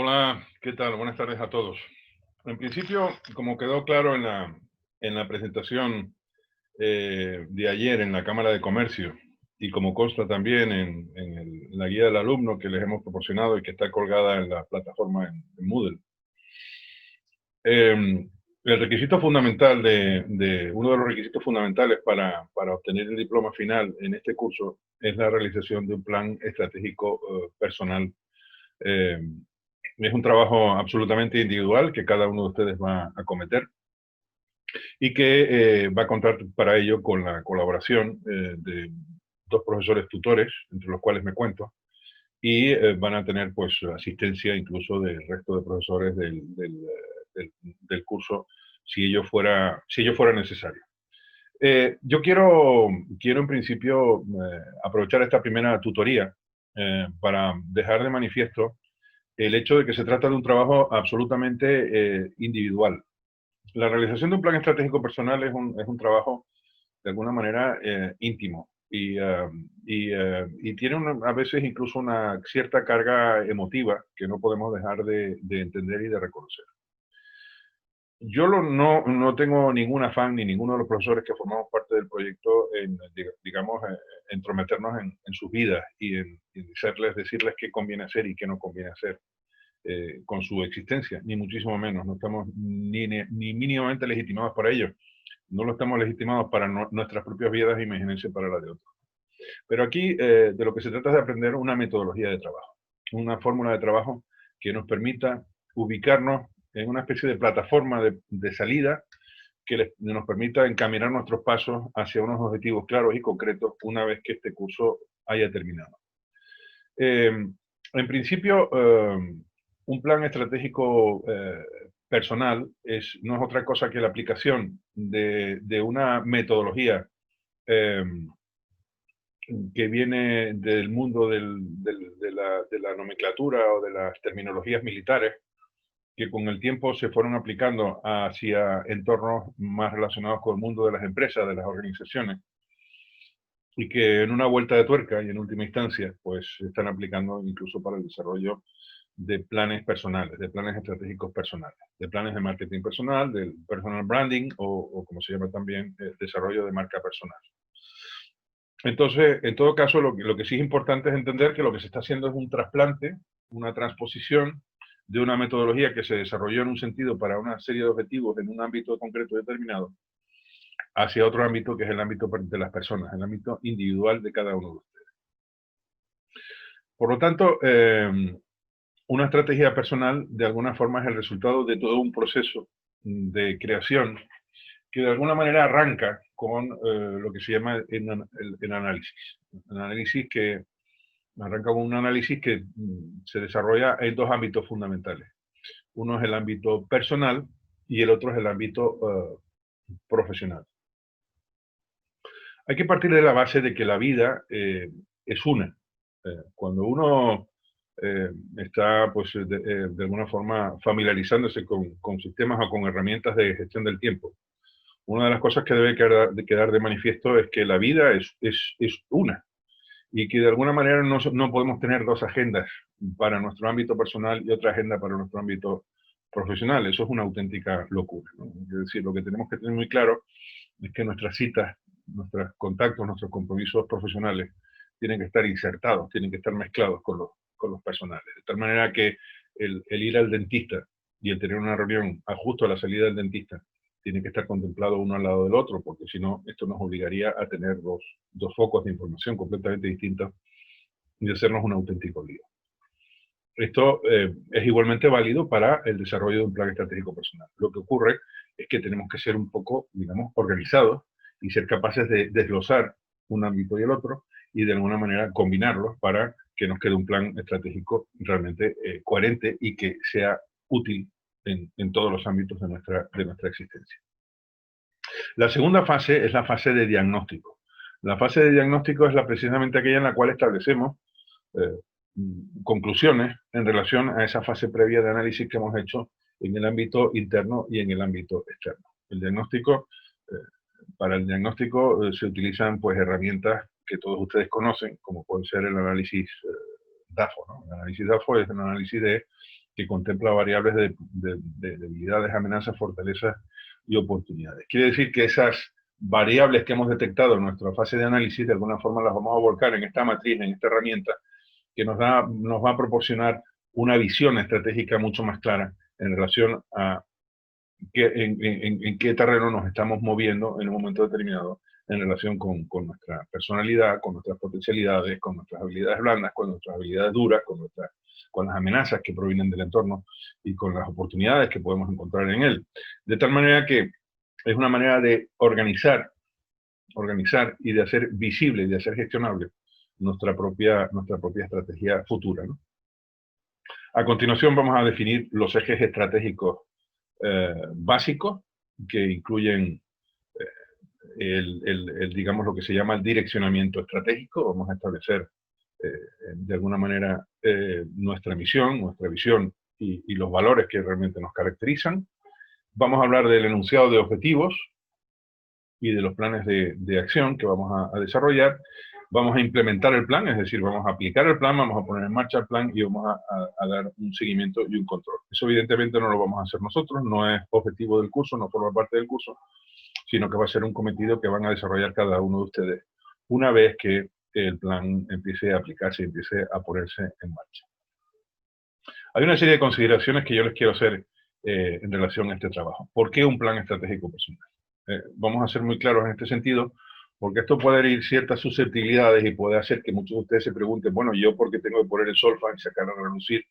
Hola, ¿qué tal? Buenas tardes a todos. En principio, como quedó claro en la presentación de ayer en la Cámara de Comercio y como consta también en la guía del alumno que les hemos proporcionado y que está colgada en la plataforma en Moodle, el requisito fundamental uno de los requisitos fundamentales para obtener el diploma final en este curso es la realización de un plan estratégico personal. eh, Es un trabajo absolutamente individual que cada uno de ustedes va a acometer y que va a contar para ello con la colaboración de dos profesores tutores, entre los cuales me cuento, y van a tener pues asistencia incluso del resto de profesores del curso si ello fuera necesario. Yo quiero en principio aprovechar esta primera tutoría para dejar de manifiesto el hecho de que se trata de un trabajo absolutamente individual. La realización de un plan estratégico personal es un trabajo de alguna manera íntimo y tiene a veces incluso una cierta carga emotiva que no podemos dejar de entender y de reconocer. No tengo ningún afán, ni ninguno de los profesores que formamos parte del proyecto, digamos, entrometernos en sus vidas y decirles qué conviene hacer y qué no conviene hacer con su existencia, ni muchísimo menos. No estamos ni mínimamente legitimados para ello. No lo estamos legitimados para nuestras propias vidas, imagínense para la de otros. Pero aquí de lo que se trata es de aprender una metodología de trabajo, una fórmula de trabajo que nos permita ubicarnos en una especie de plataforma de salida que nos permita encaminar nuestros pasos hacia unos objetivos claros y concretos una vez que este curso haya terminado. Eh, en principio, un plan estratégico personal no es otra cosa que la aplicación de una metodología eh, que viene del mundo de la nomenclatura o de las terminologías militares, que con el tiempo se fueron aplicando hacia entornos más relacionados con el mundo de las empresas, de las organizaciones, y que en una vuelta de tuerca y en última instancia, pues se están aplicando incluso para el desarrollo de planes personales, de planes estratégicos personales, de planes de marketing personal, del personal branding o como se llama también, el desarrollo de marca personal. Entonces, en todo caso, lo que sí es importante es entender que lo que se está haciendo es un trasplante, una transposición de una metodología que se desarrolló en un sentido para una serie de objetivos en un ámbito concreto determinado, hacia otro ámbito que es el ámbito de las personas, el ámbito individual de cada uno de ustedes. Por lo tanto, una estrategia personal de alguna forma es el resultado de todo un proceso de creación que de alguna manera arranca con lo que se llama el análisis. El análisis que arranca con un análisis que se desarrolla en dos ámbitos fundamentales. Uno es el ámbito personal y el otro es el ámbito profesional. Hay que partir de la base de que la vida es una. Cuando uno está, pues, de alguna forma familiarizándose con sistemas o con herramientas de gestión del tiempo, una de las cosas que debe quedar de manifiesto es que la vida es una y que de alguna manera no podemos tener dos agendas para nuestro ámbito personal y otra agenda para nuestro ámbito profesional. Eso es una auténtica locura, ¿no? Es decir, lo que tenemos que tener muy claro es que nuestras citas, nuestros contactos, nuestros compromisos profesionales tienen que estar insertados, tienen que estar mezclados con los personales. De tal manera que el ir al dentista y el tener una reunión justo a la salida del dentista tiene que estar contemplado uno al lado del otro, porque si no, esto nos obligaría a tener dos focos de información completamente distintos y hacernos un auténtico lío. Esto es igualmente válido para el desarrollo de un plan estratégico personal. Lo que ocurre es que tenemos que ser un poco, digamos, organizados y ser capaces de desglosar un ámbito y el otro y de alguna manera combinarlos para que nos quede un plan estratégico realmente coherente y que sea útil en todos los ámbitos de nuestra existencia. La segunda fase es la fase de diagnóstico. La fase de diagnóstico es precisamente aquella en la cual establecemos conclusiones en relación a esa fase previa de análisis que hemos hecho en el ámbito interno y en el ámbito externo. El diagnóstico, para el diagnóstico se utilizan pues herramientas que todos ustedes conocen, como puede ser el análisis DAFO, ¿no? El análisis DAFO es un análisis de que contempla variables de debilidades, amenazas, fortalezas y oportunidades. Quiere decir que esas variables que hemos detectado en nuestra fase de análisis, de alguna forma las vamos a volcar en esta matriz, en esta herramienta, que nos va a proporcionar una visión estratégica mucho más clara en relación a en qué terreno nos estamos moviendo en un momento determinado en relación con nuestra personalidad, con nuestras potencialidades, con nuestras habilidades blandas, con nuestras habilidades duras, con las amenazas que provienen del entorno y con las oportunidades que podemos encontrar en él. De tal manera que es una manera de organizar y de hacer visible y de hacer gestionable nuestra propia estrategia futura, ¿no? A continuación vamos a definir los ejes estratégicos básicos que incluyen digamos, lo que se llama el direccionamiento estratégico. Vamos a establecer de alguna manera nuestra misión, nuestra visión y los valores que realmente nos caracterizan. Vamos a hablar del enunciado de objetivos y de los planes de acción que vamos a desarrollar. Vamos a implementar el plan, es decir, vamos a aplicar el plan, vamos a poner en marcha el plan y vamos a dar un seguimiento y un control. Eso evidentemente no lo vamos a hacer nosotros, no es objetivo del curso, no forma parte del curso, sino que va a ser un cometido que van a desarrollar cada uno de ustedes una vez que el plan empiece a aplicarse y empiece a ponerse en marcha. Hay una serie de consideraciones que yo les quiero hacer en relación a este trabajo. ¿Por qué un plan estratégico personal? Vamos a ser muy claros en este sentido, porque esto puede herir ciertas susceptibilidades y puede hacer que muchos de ustedes se pregunten, bueno, ¿yo por qué tengo que poner el solfa y sacar a relucir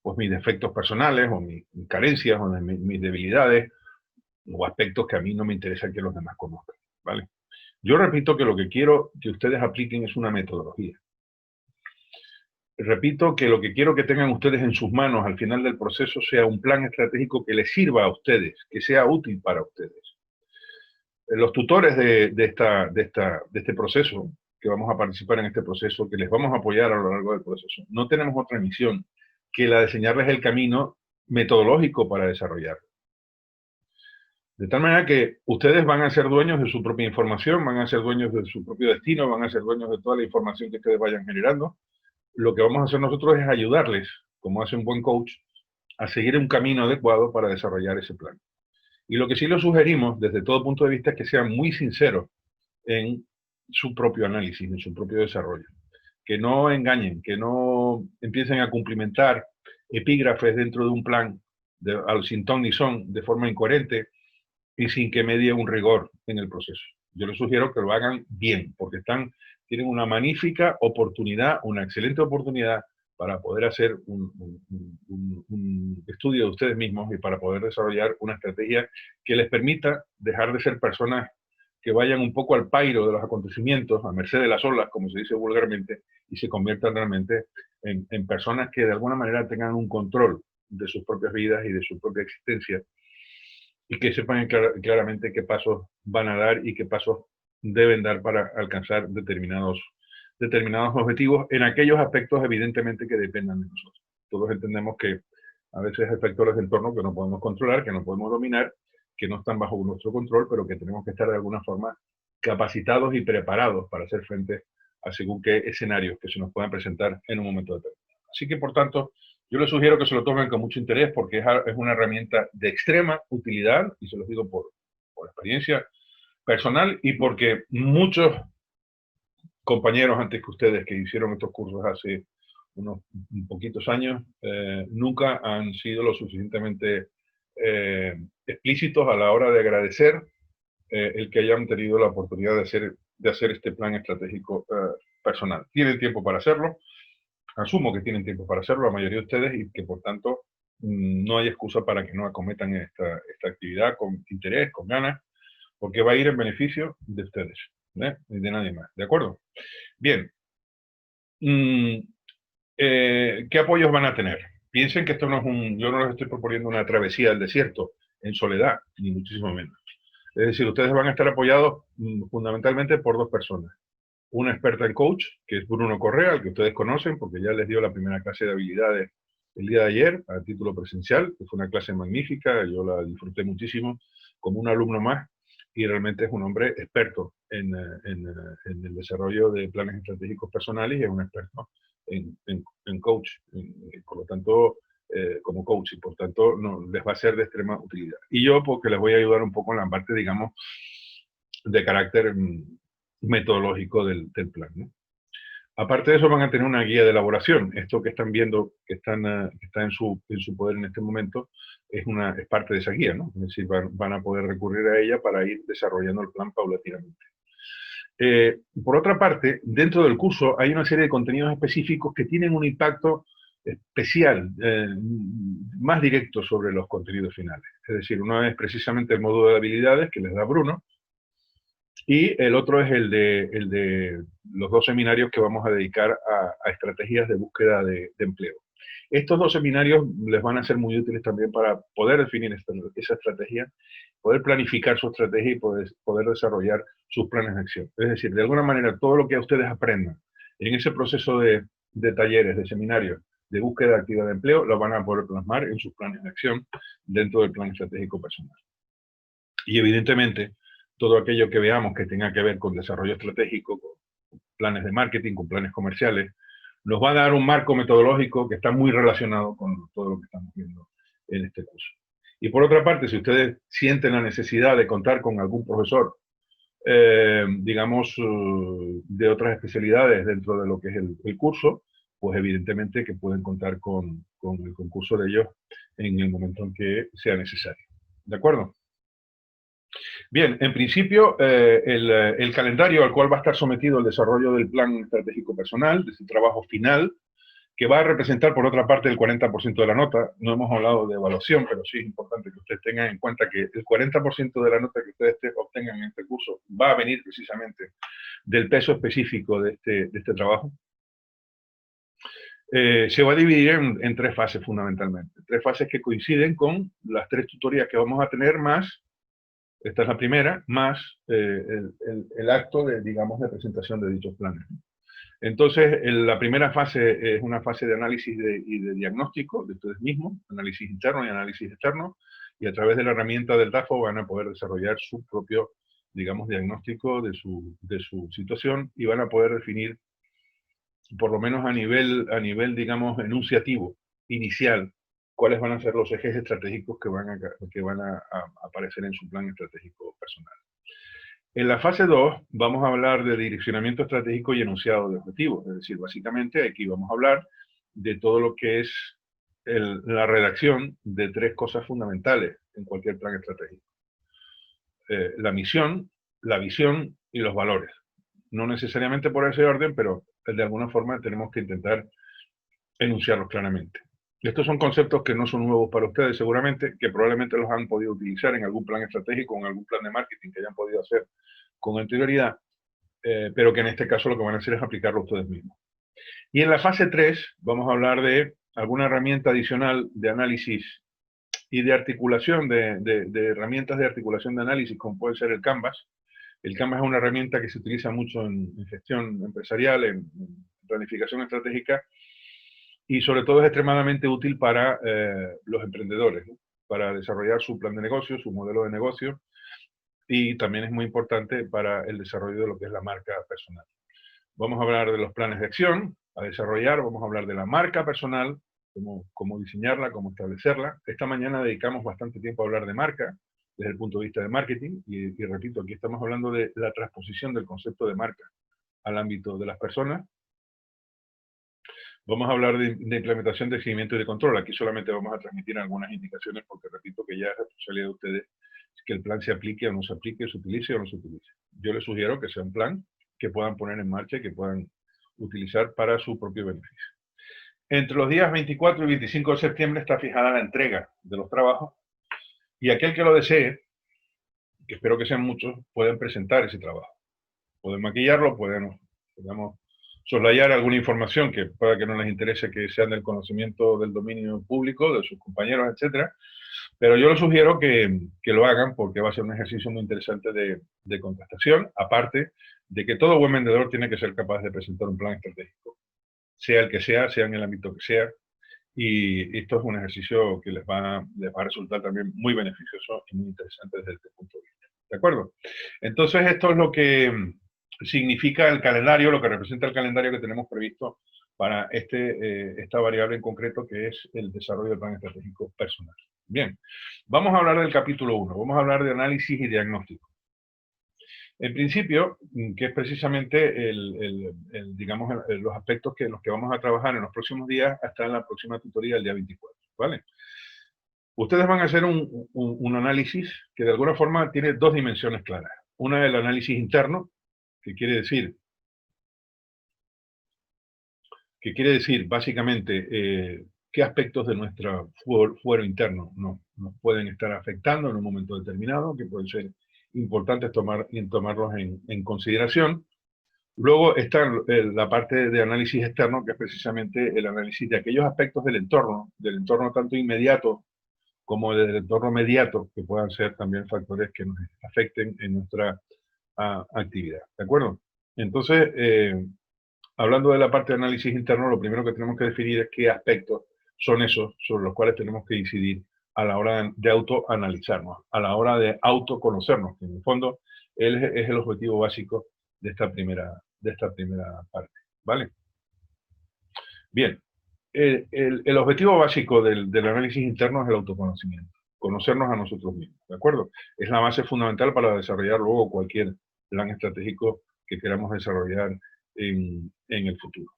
pues, mis defectos personales o mis carencias o mis debilidades o aspectos que a mí no me interesa que los demás conozcan, ¿vale? Yo repito que lo que quiero que ustedes apliquen es una metodología. Repito que lo que quiero que tengan ustedes en sus manos al final del proceso sea un plan estratégico que les sirva a ustedes, que sea útil para ustedes. Los tutores de este proceso, que vamos a participar en este proceso, que les vamos a apoyar a lo largo del proceso, no tenemos otra misión que la de enseñarles el camino metodológico para desarrollarlo. De tal manera que ustedes van a ser dueños de su propia información, van a ser dueños de su propio destino, van a ser dueños de toda la información que ustedes vayan generando. Lo que vamos a hacer nosotros es ayudarles, como hace un buen coach, a seguir un camino adecuado para desarrollar ese plan. Y lo que sí les sugerimos, desde todo punto de vista, es que sean muy sinceros en su propio análisis, en su propio desarrollo. Que no engañen, que no empiecen a cumplimentar epígrafes dentro de un plan al sin ton ni son, de forma incoherente y sin que medie un rigor en el proceso. Yo les sugiero que lo hagan bien, porque tienen una magnífica oportunidad, una excelente oportunidad para poder hacer un estudio de ustedes mismos y para poder desarrollar una estrategia que les permita dejar de ser personas que vayan un poco al pairo de los acontecimientos, a merced de las olas, como se dice vulgarmente, y se conviertan realmente en personas que de alguna manera tengan un control de sus propias vidas y de su propia existencia, y que sepan claramente qué pasos van a dar y qué pasos deben dar para alcanzar determinados objetivos en aquellos aspectos evidentemente que dependan de nosotros. Todos entendemos que a veces hay factores del entorno que no podemos controlar, que no podemos dominar, que no están bajo nuestro control, pero que tenemos que estar de alguna forma capacitados y preparados para hacer frente a según qué escenarios que se nos puedan presentar en un momento determinado. Así que, por tanto, yo les sugiero que se lo tomen con mucho interés porque es una herramienta de extrema utilidad, y se los digo por experiencia personal y porque muchos compañeros antes que ustedes que hicieron estos cursos hace unos poquitos años nunca han sido lo suficientemente explícitos a la hora de agradecer el que hayan tenido la oportunidad de hacer este plan estratégico personal. Tienen tiempo para hacerlo, asumo que tienen tiempo para hacerlo la mayoría de ustedes y que por tanto no hay excusa para que no acometan esta actividad con interés, con ganas, porque va a ir en beneficio de ustedes, ¿eh? Y de nadie más, ¿de acuerdo? Bien. ¿Qué apoyos van a tener? Piensen que esto no es yo no les estoy proponiendo una travesía del desierto en soledad, ni muchísimo menos. Es decir, ustedes van a estar apoyados fundamentalmente por dos personas. Una experta en coach, que es Bruno Correa, al que ustedes conocen, porque ya les dio la primera clase de habilidades el día de ayer, a título presencial, que fue una clase magnífica, yo la disfruté muchísimo, como un alumno más, y realmente es un hombre experto en el desarrollo de planes estratégicos personales y es un experto en coach. Por lo tanto, como coach, y por tanto les va a ser de extrema utilidad. Y yo, porque les voy a ayudar un poco en la parte, digamos, de carácter metodológico del plan, ¿no? Aparte de eso, van a tener una guía de elaboración. Esto que están viendo, que está en su poder en este momento, es parte de esa guía, ¿no? Es decir, van a poder recurrir a ella para ir desarrollando el plan paulatinamente. Por otra parte, dentro del curso hay una serie de contenidos específicos que tienen un impacto especial, más directo sobre los contenidos finales. Es decir, uno es precisamente el módulo de habilidades que les da Bruno, y el otro es el de los 2 seminarios que vamos a dedicar a estrategias de búsqueda de empleo. Estos 2 seminarios les van a ser muy útiles también para poder definir esa estrategia, poder planificar su estrategia y poder desarrollar sus planes de acción. Es decir, de alguna manera, todo lo que ustedes aprendan en ese proceso de talleres, de seminarios, de búsqueda activa de empleo, lo van a poder plasmar en sus planes de acción dentro del plan estratégico personal. Y evidentemente, todo aquello que veamos que tenga que ver con desarrollo estratégico, con planes de marketing, con planes comerciales, nos va a dar un marco metodológico que está muy relacionado con todo lo que estamos viendo en este curso. Y por otra parte, si ustedes sienten la necesidad de contar con algún profesor, digamos, de otras especialidades dentro de lo que es el curso, pues evidentemente que pueden contar con el concurso de ellos en el momento en que sea necesario. ¿De acuerdo? Bien, en principio, el calendario al cual va a estar sometido el desarrollo del plan estratégico personal, de ese trabajo final, que va a representar, por otra parte, el 40% de la nota. No hemos hablado de evaluación, pero sí es importante que ustedes tengan en cuenta que el 40% de la nota que ustedes obtengan en este curso va a venir precisamente del peso específico de este trabajo. Se va a dividir en 3 fases fundamentalmente. 3 fases que coinciden con las 3 tutorías que vamos a tener, más, esta es la primera, más el acto de, digamos, de presentación de dichos planes. Entonces, la primera fase es una fase de análisis y de diagnóstico de ustedes mismos, análisis interno y análisis externo, y a través de la herramienta del DAFO van a poder desarrollar su propio, digamos, diagnóstico de su situación, y van a poder definir, por lo menos a nivel, digamos, enunciativo, inicial, cuáles van a ser los ejes estratégicos que van a aparecer en su plan estratégico personal. En la fase 2 vamos a hablar de direccionamiento estratégico y enunciado de objetivos. Es decir, básicamente aquí vamos a hablar de todo lo que es la redacción de 3 cosas fundamentales en cualquier plan estratégico. La misión, la visión y los valores. No necesariamente por ese orden, pero de alguna forma tenemos que intentar enunciarlos claramente. Estos son conceptos que no son nuevos para ustedes seguramente, que probablemente los han podido utilizar en algún plan estratégico, en algún plan de marketing que hayan podido hacer con anterioridad, pero que en este caso lo que van a hacer es aplicarlo ustedes mismos. Y en la fase 3 vamos a hablar de alguna herramienta adicional de análisis y de articulación, de herramientas de articulación de análisis, como puede ser el Canvas. El Canvas es una herramienta que se utiliza mucho en gestión empresarial, en planificación estratégica, y sobre todo es extremadamente útil para los emprendedores, ¿no? Para desarrollar su plan de negocio, su modelo de negocio, y también es muy importante para el desarrollo de lo que es la marca personal. Vamos a hablar de los planes de acción a desarrollar, vamos a hablar de la marca personal, cómo diseñarla, cómo establecerla. Esta mañana dedicamos bastante tiempo a hablar de marca desde el punto de vista de marketing, y repito, aquí estamos hablando de la transposición del concepto de marca al ámbito de las personas. Vamos a hablar de implementación de seguimiento y de control. Aquí solamente vamos a transmitir algunas indicaciones, porque repito que ya es responsabilidad de ustedes que el plan se aplique o no se aplique, se utilice o no se utilice. Yo les sugiero que sea un plan que puedan poner en marcha y que puedan utilizar para su propio beneficio. Entre los días 24 y 25 de septiembre está fijada la entrega de los trabajos, y aquel que lo desee, que espero que sean muchos, pueden presentar ese trabajo. Pueden maquillarlo, pueden, digamos, soslayar alguna información que pueda que no les interese que sean del conocimiento del dominio público, de sus compañeros, etcétera. Pero yo les sugiero que lo hagan, porque va a ser un ejercicio muy interesante de contrastación, aparte de que todo buen vendedor tiene que ser capaz de presentar un plan estratégico, sea el que sea en el ámbito que sea, y esto es un ejercicio que les va a resultar también muy beneficioso y muy interesante desde este punto de vista. ¿De acuerdo? Entonces, esto es lo que significa el calendario, lo que representa el calendario que tenemos previsto para esta variable en concreto, que es el desarrollo del plan estratégico personal. Bien, vamos a hablar del capítulo 1, vamos a hablar de análisis y diagnóstico. En principio, que es precisamente digamos, los aspectos en los que vamos a trabajar en los próximos días hasta en la próxima tutoría del día 24, ¿vale? Ustedes van a hacer un análisis que de alguna forma tiene dos dimensiones claras. Una es el análisis interno, que quiere decir básicamente qué aspectos de nuestro fuero interno nos pueden estar afectando en un momento determinado, que pueden ser importantes tomarlos en consideración. Luego está la parte de análisis externo, que es precisamente el análisis de aquellos aspectos del entorno tanto inmediato como del entorno mediato, que puedan ser también factores que nos afecten en nuestra actividad. ¿De acuerdo? Entonces, hablando de la parte de análisis interno, lo primero que tenemos que definir es qué aspectos son esos sobre los cuales tenemos que incidir a la hora de autoanalizarnos, a la hora de autoconocernos, que en el fondo es el objetivo básico de esta primera parte, ¿vale? Bien, el objetivo básico del análisis interno es el autoconocimiento, conocernos a nosotros mismos, ¿de acuerdo? Es la base fundamental para desarrollar luego cualquier plan estratégico que queramos desarrollar en el futuro.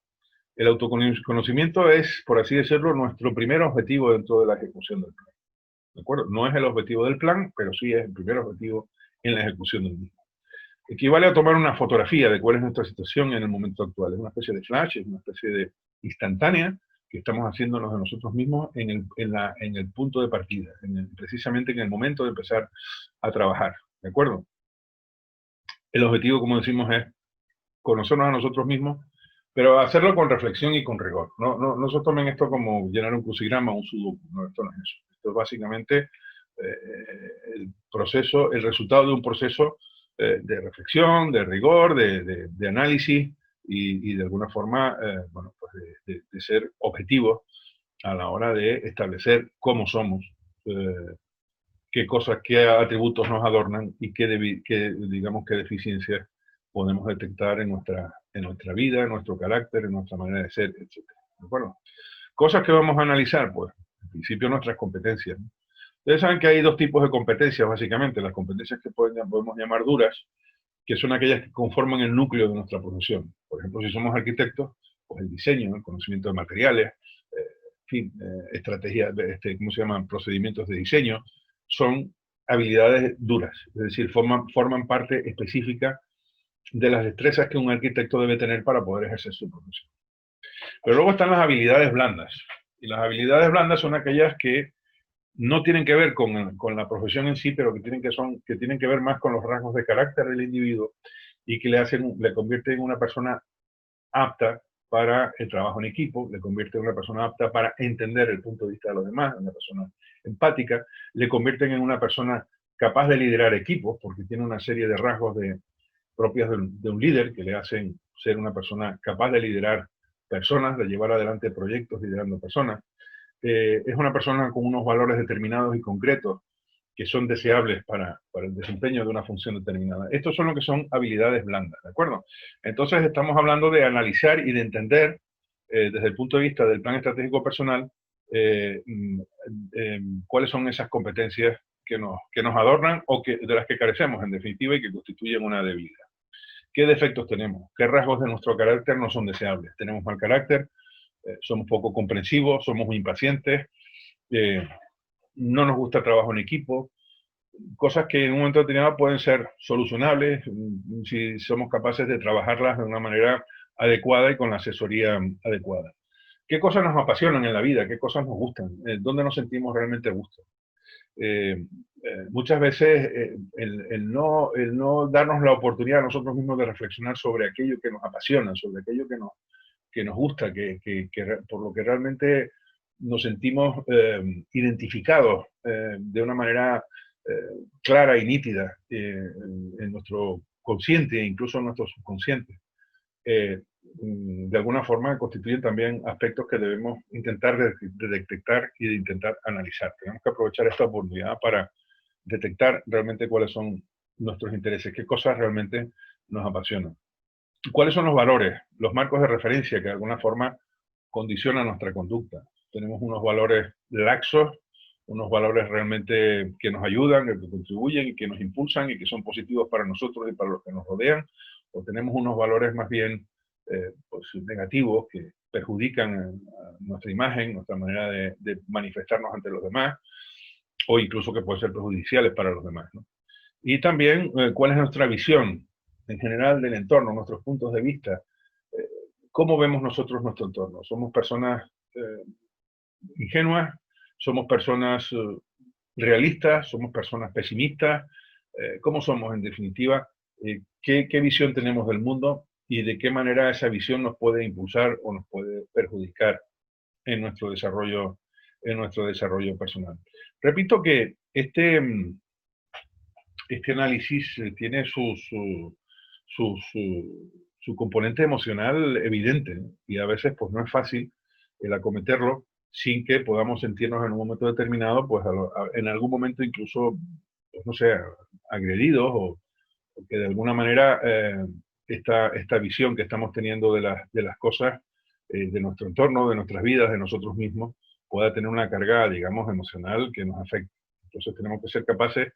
El autoconocimiento es, por así decirlo, nuestro primer objetivo dentro de la ejecución del plan, ¿de acuerdo? No es el objetivo del plan, pero sí es el primer objetivo en la ejecución del mismo. Equivale a tomar una fotografía de cuál es nuestra situación en el momento actual. Es una especie de flash, es una especie de instantánea que estamos haciéndonos de nosotros mismos en el punto de partida, precisamente en el momento de empezar a trabajar, ¿de acuerdo? El objetivo, como decimos, es conocernos a nosotros mismos, pero hacerlo con reflexión y con rigor. No se tomen esto como llenar un crucigrama o un sudoku, no, esto no es eso. Esto es básicamente el resultado de un proceso de reflexión, de rigor, de análisis y de alguna forma, bueno, pues de ser objetivos a la hora de establecer cómo somos, qué cosas, qué atributos nos adornan y digamos, qué deficiencias podemos detectar en nuestra vida, en nuestro carácter, en nuestra manera de ser, etc. Bueno, cosas que vamos a analizar, pues, en principio nuestras competencias. Ustedes saben que hay dos tipos de competencias, básicamente. Las competencias que podemos llamar duras, que son aquellas que conforman el núcleo de nuestra profesión. Por ejemplo, si somos arquitectos, pues el diseño, el conocimiento de materiales, en fin, estrategias, ¿cómo se llaman? Procedimientos de diseño, son habilidades duras, es decir, forman parte específica de las destrezas que un arquitecto debe tener para poder ejercer su profesión. Pero luego están las habilidades blandas, y las habilidades blandas son aquellas que no tienen que ver con la profesión en sí, pero que tienen que ver más con los rasgos de carácter del individuo y que le convierten en una persona apta para el trabajo en equipo, le convierte en una persona apta para entender el punto de vista de los demás, una persona empática, le convierten en una persona capaz de liderar equipos, porque tiene una serie de rasgos propios de un líder que le hacen ser una persona capaz de liderar personas, de llevar adelante proyectos liderando personas. Es una persona con unos valores determinados y concretos que son deseables para el desempeño de una función determinada. Estos son lo que son habilidades blandas, ¿de acuerdo? Entonces estamos hablando de analizar y de entender desde el punto de vista del plan estratégico personal cuáles son esas competencias que nos adornan o de las que carecemos en definitiva y que constituyen una debilidad. ¿Qué defectos tenemos? ¿Qué rasgos de nuestro carácter no son deseables? ¿Tenemos mal carácter? ¿Somos poco comprensivos? ¿Somos muy impacientes? ¿No nos gusta el trabajo en equipo? Cosas que en un momento determinado pueden ser solucionables si somos capaces de trabajarlas de una manera adecuada y con la asesoría adecuada. ¿Qué cosas nos apasionan en la vida? ¿Qué cosas nos gustan? ¿Dónde nos sentimos realmente a gusto? Muchas veces el no darnos la oportunidad a nosotros mismos de reflexionar sobre aquello que nos apasiona, sobre aquello que nos gusta, por lo que realmente nos sentimos identificados de una manera clara y nítida en nuestro consciente e incluso en nuestro subconsciente. De alguna forma constituyen también aspectos que debemos intentar de detectar y de intentar analizar. Tenemos que aprovechar esta oportunidad para detectar realmente cuáles son nuestros intereses, qué cosas realmente nos apasionan. ¿Cuáles son los valores, los marcos de referencia que de alguna forma condiciona nuestra conducta. Tenemos unos valores laxos, unos valores realmente que nos ayudan, que contribuyen y que nos impulsan y que son positivos para nosotros y para los que nos rodean, o tenemos unos valores más bien pues negativos que perjudican a nuestra imagen, nuestra manera de manifestarnos ante los demás, o incluso que pueden ser perjudiciales para los demás, ¿no? Y también cuál es nuestra visión en general del entorno, nuestros puntos de vista, eh, cómo vemos nosotros nuestro entorno. ¿Somos personas ingenuas? ¿Somos personas realistas? ¿Somos personas pesimistas? ¿Cómo somos en definitiva? ¿Qué visión tenemos del mundo y de qué manera esa visión nos puede impulsar o nos puede perjudicar en nuestro desarrollo personal? Repito que este análisis tiene su componente emocional evidente, ¿no? Y a veces pues no es fácil el acometerlo sin que podamos sentirnos en un momento determinado, pues en algún momento incluso, pues, no sé, agredidos o que de alguna manera esta visión que estamos teniendo de las cosas, de nuestro entorno, de nuestras vidas, de nosotros mismos, pueda tener una carga, digamos, emocional que nos afecte. Entonces tenemos que ser capaces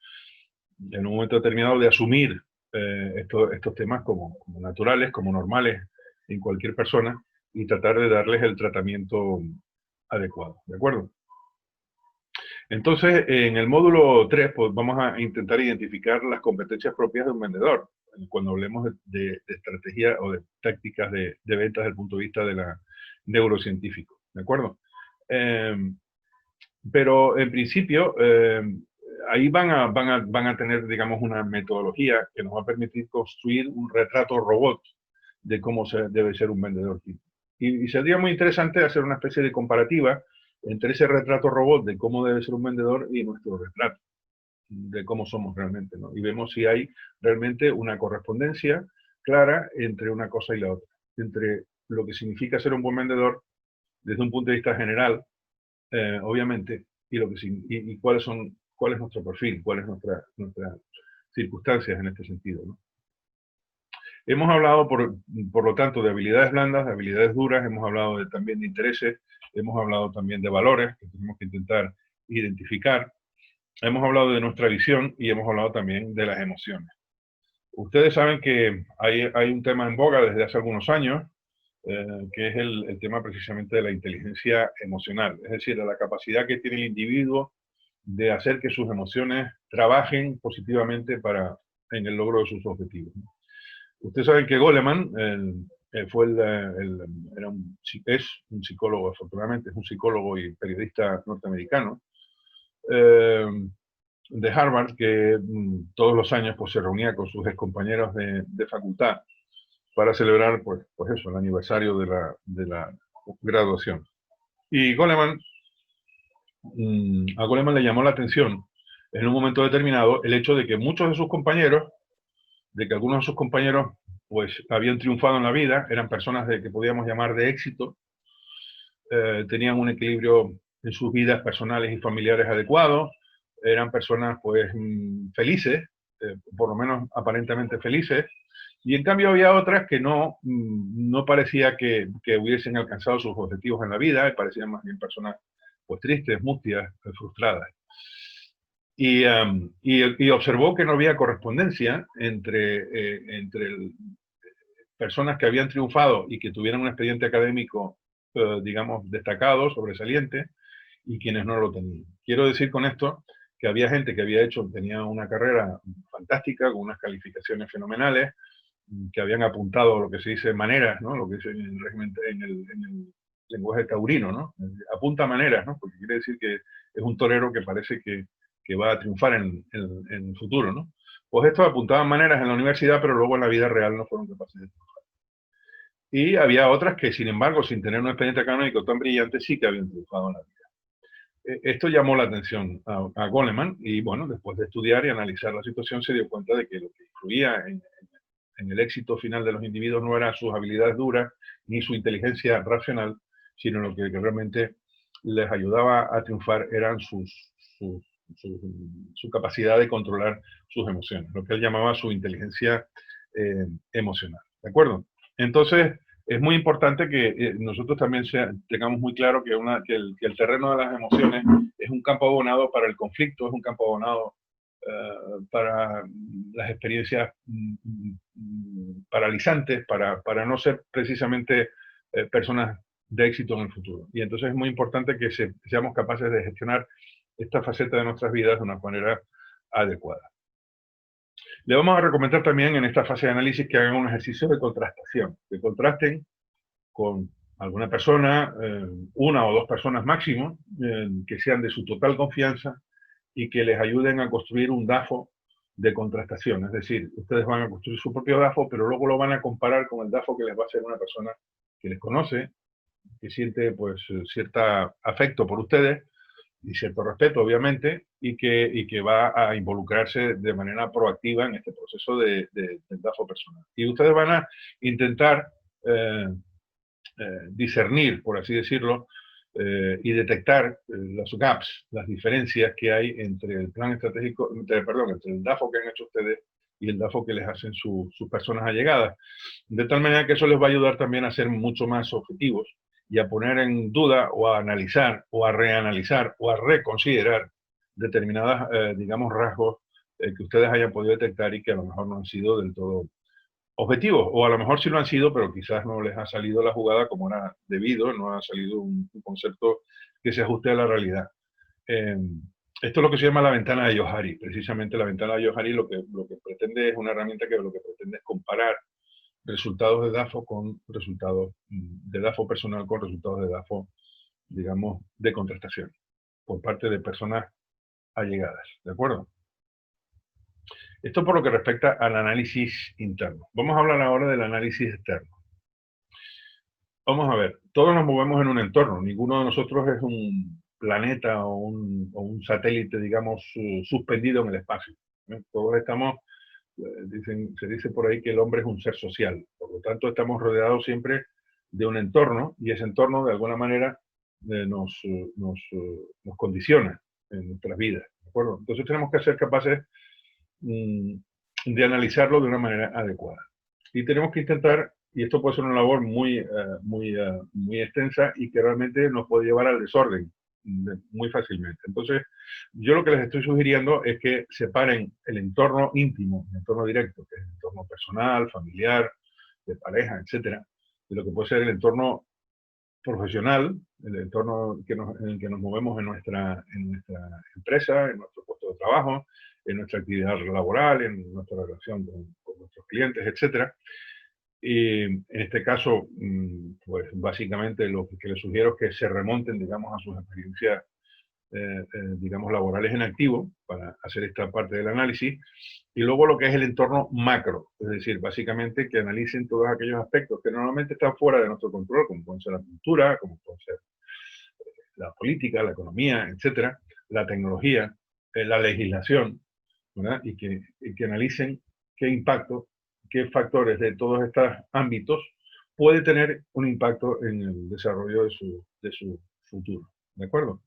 en un momento determinado de asumir estos temas como naturales, como normales en cualquier persona y tratar de darles el tratamiento adecuado, ¿de acuerdo? Entonces, en el módulo 3, pues vamos a intentar identificar las competencias propias de un vendedor, cuando hablemos de estrategia o de tácticas de ventas desde el punto de vista de la neurocientífico, ¿de acuerdo? Pero en principio, ahí van a tener, digamos, una metodología que nos va a permitir construir un retrato robot de cómo debe ser un vendedor tipo. Y sería muy interesante hacer una especie de comparativa entre ese retrato robot de cómo debe ser un vendedor y nuestro retrato de cómo somos realmente, ¿no? Y vemos si hay realmente una correspondencia clara entre una cosa y la otra, entre lo que significa ser un buen vendedor desde un punto de vista general, obviamente, y cuál es nuestro perfil, cuáles nuestras circunstancias en este sentido, ¿no? Hemos hablado, por lo tanto, de habilidades blandas, de habilidades duras, hemos hablado también de intereses, hemos hablado también de valores que tenemos que intentar identificar, hemos hablado de nuestra visión y hemos hablado también de las emociones. Ustedes saben que hay un tema en boga desde hace algunos años, que es el tema precisamente de la inteligencia emocional, es decir, de la capacidad que tiene el individuo de hacer que sus emociones trabajen positivamente en el logro de sus objetivos. Ustedes saben que Goleman es un psicólogo, afortunadamente, es un psicólogo y periodista norteamericano de Harvard que todos los años pues, se reunía con sus excompañeros de facultad para celebrar pues eso, el aniversario de la graduación. Y a Goleman le llamó la atención en un momento determinado el hecho de que muchos de sus compañeros, de que algunos de sus compañeros pues habían triunfado en la vida, eran personas que podíamos llamar de éxito, tenían un equilibrio en sus vidas personales y familiares adecuados, eran personas pues felices, por lo menos aparentemente felices, y en cambio había otras que no parecía que hubiesen alcanzado sus objetivos en la vida, parecían más bien personas pues tristes, mustias, frustradas. Y observó que no había correspondencia entre personas que habían triunfado y que tuvieran un expediente académico, digamos, destacado, sobresaliente, y quienes no lo tenían. Quiero decir con esto que había gente que tenía una carrera fantástica, con unas calificaciones fenomenales, que habían apuntado lo que se dice maneras, ¿no? Lo que dice en el lenguaje taurino, ¿no? Apunta maneras, ¿no? Porque quiere decir que es un torero que parece que va a triunfar en el futuro, ¿no? Pues estos apuntaban maneras en la universidad, pero luego en la vida real no fueron capaces de triunfar. Y había otras que, sin embargo, sin tener un expediente académico tan brillante, sí que habían triunfado en la vida. Esto llamó la atención a Goleman y, bueno, después de estudiar y analizar la situación, se dio cuenta de que lo que influía en el éxito final de los individuos no eran sus habilidades duras ni su inteligencia racional, sino lo que realmente les ayudaba a triunfar eran su capacidad de controlar sus emociones, lo que él llamaba su inteligencia emocional. ¿De acuerdo? Entonces, es muy importante que nosotros también tengamos muy claro que el terreno de las emociones es un campo abonado para el conflicto, es un campo abonado para las experiencias paralizantes, para no ser precisamente personas de éxito en el futuro. Y entonces es muy importante que seamos capaces de gestionar esta faceta de nuestras vidas de una manera adecuada. Le vamos a recomendar también en esta fase de análisis que hagan un ejercicio de contrastación, que contrasten con alguna persona, una o dos personas máximo, que sean de su total confianza y que les ayuden a construir un DAFO de contrastación. Es decir, ustedes van a construir su propio DAFO, pero luego lo van a comparar con el DAFO que les va a hacer una persona que les conoce, que siente pues cierto afecto por ustedes y cierto respeto, obviamente, y que va a involucrarse de manera proactiva en este proceso del DAFO personal. Y ustedes van a intentar discernir, por así decirlo, y detectar los gaps, las diferencias que hay entre el plan estratégico, entre el DAFO que han hecho ustedes y el DAFO que les hacen sus personas allegadas. De tal manera que eso les va a ayudar también a ser mucho más objetivos y a poner en duda o a analizar o a reanalizar o a reconsiderar determinadas, digamos, rasgos que ustedes hayan podido detectar y que a lo mejor no han sido del todo objetivos, o a lo mejor sí lo han sido, pero quizás no les ha salido la jugada como era debido, no ha salido un concepto que se ajuste a la realidad. Eh, Esto es lo que se llama la ventana de Johari. Precisamente la ventana de Johari lo que pretende es una herramienta que lo que pretende es comparar resultados de DAFO con resultados de DAFO personal con resultados de DAFO, digamos, de contrastación por parte de personas allegadas. ¿De acuerdo? Esto por lo que respecta al análisis interno. Vamos a hablar ahora del análisis externo. Vamos a ver, todos nos movemos en un entorno, ninguno de nosotros es un planeta o un satélite, digamos, suspendido en el espacio. Todos estamos, se dice por ahí que el hombre es un ser social, por lo tanto estamos rodeados siempre de un entorno y ese entorno de alguna manera nos condiciona en nuestras vidas, ¿de acuerdo? Entonces tenemos que ser capaces de analizarlo de una manera adecuada. Y tenemos que intentar, y esto puede ser una labor muy extensa y que realmente nos puede llevar al desorden muy fácilmente. Entonces, yo lo que les estoy sugiriendo es que separen el entorno íntimo, el entorno directo, que es el entorno personal, familiar, de pareja, etcétera, de lo que puede ser el entorno profesional, el entorno en el que nos movemos en nuestra empresa, en nuestro puesto de trabajo, en nuestra actividad laboral, en nuestra relación con nuestros clientes, etcétera. Y en este caso, pues básicamente lo que les sugiero es que se remonten, digamos, a sus experiencias, digamos, laborales en activo para hacer esta parte del análisis. Y luego lo que es el entorno macro, es decir, básicamente que analicen todos aquellos aspectos que normalmente están fuera de nuestro control, como pueden ser la cultura, como puede ser la política, la economía, etcétera, la tecnología, la legislación, ¿verdad? Y que analicen qué impacto, qué factores de todos estos ámbitos puede tener un impacto en el desarrollo de su futuro. ¿De acuerdo?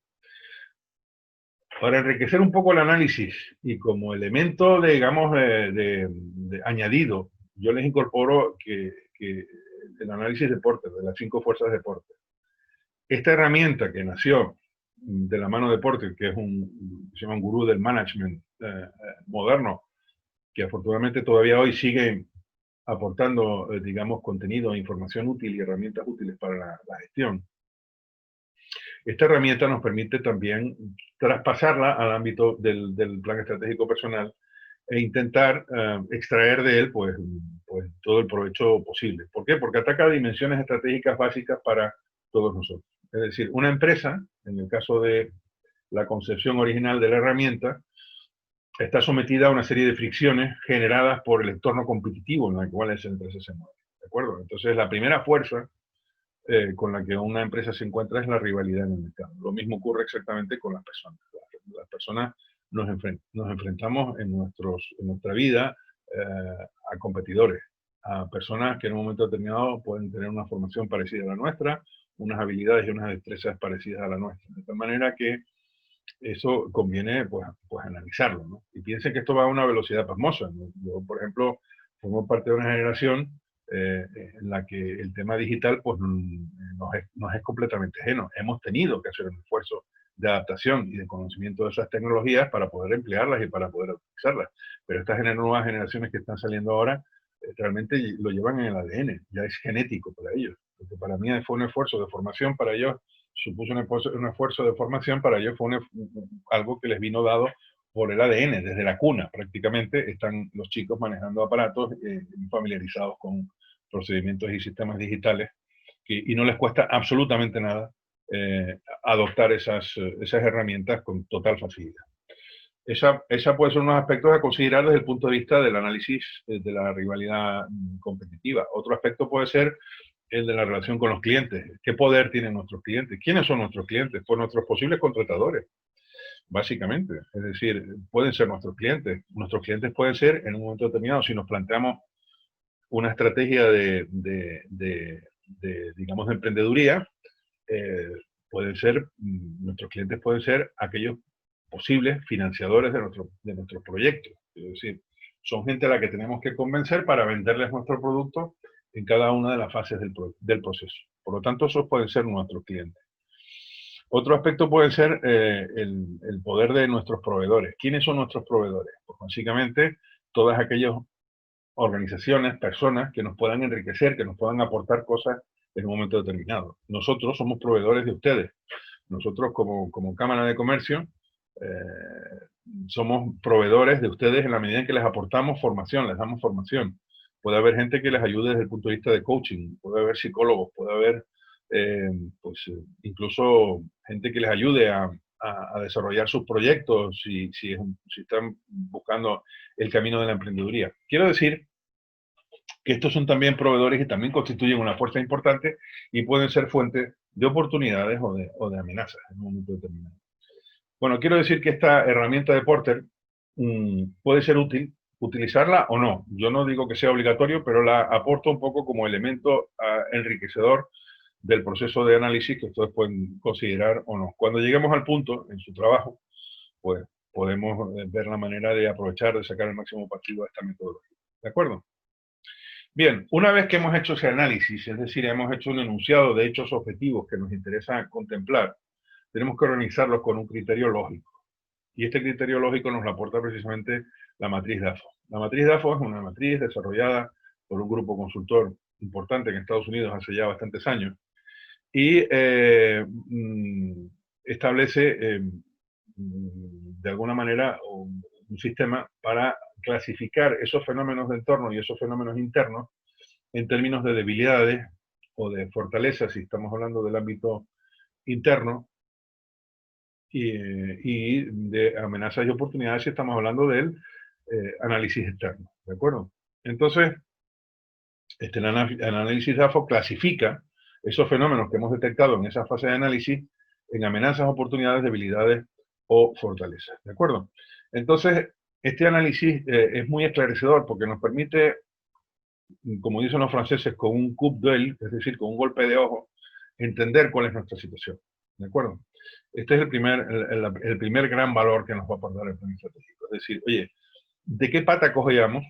Para enriquecer un poco el análisis y como elemento, digamos, de añadido, yo les incorporo que el análisis de Porter, de las 5 fuerzas de Porter. Esta herramienta que nació de la mano de Porter, que es se llama un gurú del management moderno, que afortunadamente todavía hoy sigue aportando, digamos, contenido, información útil y herramientas útiles para la gestión. Esta herramienta nos permite también traspasarla al ámbito del plan estratégico personal e intentar extraer de él pues todo el provecho posible. ¿Por qué? Porque ataca dimensiones estratégicas básicas para todos nosotros. Es decir, una empresa, en el caso de la concepción original de la herramienta, está sometida a una serie de fricciones generadas por el entorno competitivo en el cual esa empresa se mueve. ¿De acuerdo? Entonces, la primera fuerza con la que una empresa se encuentra es la rivalidad en el mercado. Lo mismo ocurre exactamente con las personas. Las personas nos enfrentamos en nuestra vida a competidores, a personas que en un momento determinado pueden tener una formación parecida a la nuestra, unas habilidades y unas destrezas parecidas a la nuestra. De tal manera que eso conviene pues analizarlo, ¿no? Y piensen que esto va a una velocidad pasmosa, ¿no? Yo, por ejemplo, formo parte de una generación en la que el tema digital pues, nos es completamente ajeno. Hemos tenido que hacer un esfuerzo de adaptación y de conocimiento de esas tecnologías para poder emplearlas y para poder utilizarlas. Pero estas nuevas generaciones que están saliendo ahora realmente lo llevan en el ADN, ya es genético para ellos. Porque para mí fue un esfuerzo de formación, para ellos supuso un esfuerzo de formación, para ellos fue algo que les vino dado por el ADN, desde la cuna prácticamente están los chicos manejando aparatos familiarizados con procedimientos y sistemas digitales y no les cuesta absolutamente nada adoptar esas herramientas con total facilidad. Esa puede ser unos aspectos a considerar desde el punto de vista del análisis de la rivalidad competitiva. Otro aspecto puede ser el de la relación con los clientes. ¿Qué poder tienen nuestros clientes? ¿Quiénes son nuestros clientes? Pues nuestros posibles contratadores, básicamente. Es decir, pueden ser nuestros clientes. Nuestros clientes pueden ser, en un momento determinado, si nos planteamos una estrategia digamos, de emprendeduría, pueden ser, nuestros clientes pueden ser aquellos posibles financiadores de nuestros proyectos. Es decir, son gente a la que tenemos que convencer para venderles nuestro producto en cada una de las fases del proceso. Por lo tanto, esos pueden ser nuestros clientes. Otro aspecto puede ser el poder de nuestros proveedores. ¿Quiénes son nuestros proveedores? Pues básicamente todas aquellas organizaciones, personas que nos puedan enriquecer, que nos puedan aportar cosas en un momento determinado. Nosotros somos proveedores de ustedes. Nosotros como Cámara de Comercio somos proveedores de ustedes en la medida en que les aportamos formación, les damos formación. Puede haber gente que les ayude desde el punto de vista de coaching, puede haber psicólogos, puede haber incluso gente que les ayude a desarrollar sus proyectos si están buscando el camino de la emprendeduría. Quiero decir que estos son también proveedores que también constituyen una fuerza importante y pueden ser fuente de oportunidades o de amenazas en un momento determinado. Bueno, quiero decir que esta herramienta de Porter puede ser útil, utilizarla o no. Yo no digo que sea obligatorio, pero la aporto un poco como elemento enriquecedor del proceso de análisis que ustedes pueden considerar o no. Cuando lleguemos al punto en su trabajo, pues podemos ver la manera de aprovechar, de sacar el máximo partido a esta metodología. ¿De acuerdo? Bien, una vez que hemos hecho ese análisis, es decir, hemos hecho un enunciado de hechos objetivos que nos interesa contemplar, tenemos que organizarlos con un criterio lógico. Y este criterio lógico nos lo aporta precisamente la matriz DAFO. La matriz DAFO es una matriz desarrollada por un grupo consultor importante en Estados Unidos hace ya bastantes años y establece de alguna manera un sistema para clasificar esos fenómenos de entorno y esos fenómenos internos en términos de debilidades o de fortalezas, si estamos hablando del ámbito interno, y de amenazas y oportunidades si estamos hablando del análisis externo. ¿De acuerdo? Entonces, este análisis DAFO clasifica esos fenómenos que hemos detectado en esa fase de análisis en amenazas, oportunidades, debilidades o fortalezas. ¿De acuerdo? Entonces, este análisis es muy esclarecedor porque nos permite, como dicen los franceses, con un coup d'œil, es decir, con un golpe de ojo, entender cuál es nuestra situación. ¿De acuerdo? Este es el primer gran valor que nos va a aportar el plan estratégico. Es decir, oye, ¿de qué pata cogíamos?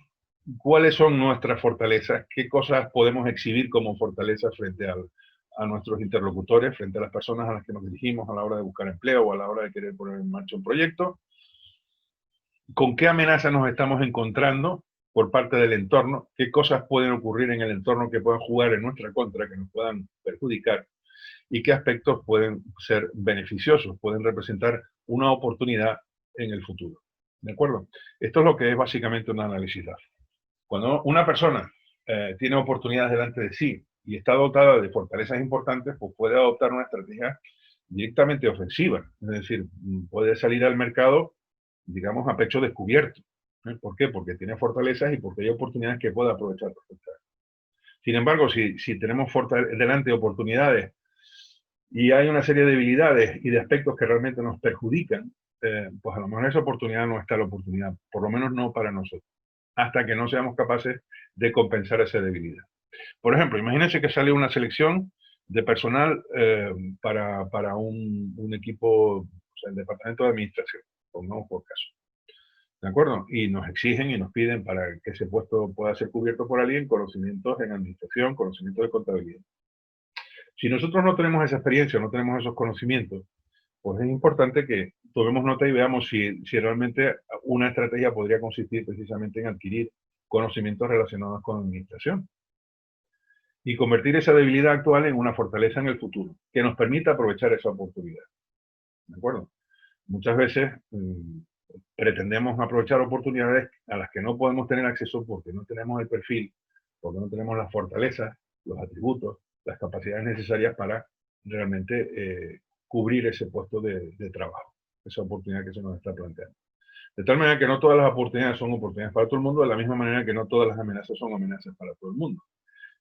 ¿Cuáles son nuestras fortalezas? ¿Qué cosas podemos exhibir como fortalezas frente a nuestros interlocutores, frente a las personas a las que nos dirigimos a la hora de buscar empleo o a la hora de querer poner en marcha un proyecto? ¿Con qué amenazas nos estamos encontrando por parte del entorno? ¿Qué cosas pueden ocurrir en el entorno que puedan jugar en nuestra contra, que nos puedan perjudicar? ¿Y qué aspectos pueden ser beneficiosos, pueden representar una oportunidad en el futuro? ¿De acuerdo? Esto es lo que es básicamente un análisis DAFO. Cuando una persona tiene oportunidades delante de sí y está dotada de fortalezas importantes, pues puede adoptar una estrategia directamente ofensiva. Es decir, puede salir al mercado, digamos, a pecho descubierto. ¿Por qué? Porque tiene fortalezas y porque hay oportunidades que puede aprovechar perfectamente. Sin embargo, si tenemos delante oportunidades y hay una serie de debilidades y de aspectos que realmente nos perjudican, pues a lo mejor esa oportunidad no está la oportunidad, por lo menos no para nosotros, hasta que no seamos capaces de compensar esa debilidad. Por ejemplo, imagínense que sale una selección de personal para un equipo, o sea, el departamento de administración, pongamos por caso. ¿De acuerdo? Y nos exigen y nos piden para que ese puesto pueda ser cubierto por alguien conocimientos en administración, conocimientos de contabilidad. Si nosotros no tenemos esa experiencia, no tenemos esos conocimientos, pues es importante que tomemos nota y veamos si realmente una estrategia podría consistir precisamente en adquirir conocimientos relacionados con administración y convertir esa debilidad actual en una fortaleza en el futuro, que nos permita aprovechar esa oportunidad. ¿De acuerdo? Muchas veces pretendemos aprovechar oportunidades a las que no podemos tener acceso porque no tenemos el perfil, porque no tenemos las fortalezas, los atributos, las capacidades necesarias para realmente cubrir ese puesto de trabajo, esa oportunidad que se nos está planteando. De tal manera que no todas las oportunidades son oportunidades para todo el mundo, de la misma manera que no todas las amenazas son amenazas para todo el mundo.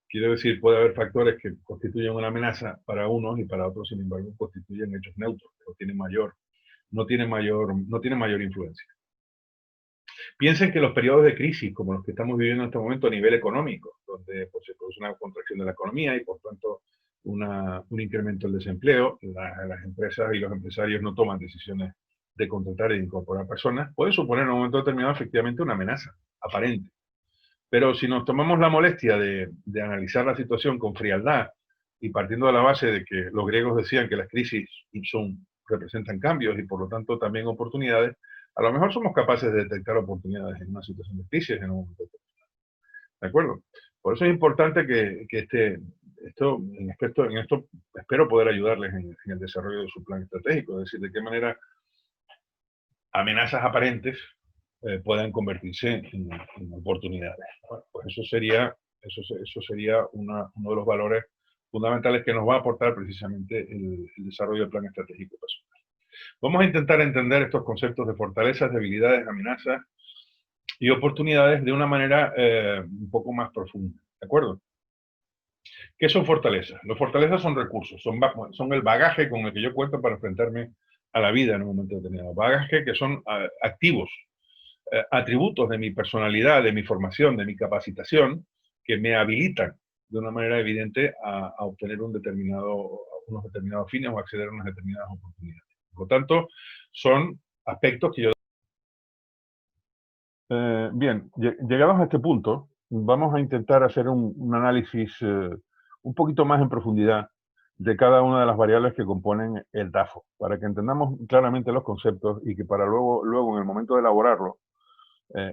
Quiero decir, puede haber factores que constituyen una amenaza para unos y para otros, sin embargo, constituyen hechos neutros, pero no tienen mayor influencia. Piensen que los periodos de crisis, como los que estamos viviendo en este momento a nivel económico, donde pues, se produce una contracción de la economía y por tanto un incremento del desempleo, las empresas y los empresarios no toman decisiones de contratar e incorporar personas, puede suponer en un momento determinado efectivamente una amenaza aparente. Pero si nos tomamos la molestia de analizar la situación con frialdad y partiendo de la base de que los griegos decían que las crisis representan cambios y por lo tanto también oportunidades, a lo mejor somos capaces de detectar oportunidades en una situación de crisis en un momento determinado. ¿De acuerdo? Por eso es importante que en esto espero poder ayudarles en el desarrollo de su plan estratégico, es decir, de qué manera amenazas aparentes puedan convertirse en oportunidades. Bueno, pues eso sería uno de los valores fundamentales que nos va a aportar precisamente el desarrollo del plan estratégico personal. Vamos a intentar entender estos conceptos de fortalezas, debilidades, amenazas y oportunidades de una manera un poco más profunda, ¿de acuerdo? ¿Qué son fortalezas? Las fortalezas son recursos, son el bagaje con el que yo cuento para enfrentarme a la vida en un momento determinado. Bagaje que son activos, atributos de mi personalidad, de mi formación, de mi capacitación, que me habilitan de una manera evidente a obtener unos determinados fines o acceder a unas determinadas oportunidades. Por lo tanto, son aspectos que yo... bien, llegados a este punto, vamos a intentar hacer un análisis un poquito más en profundidad de cada una de las variables que componen el DAFO, para que entendamos claramente los conceptos y que para luego en el momento de elaborarlo,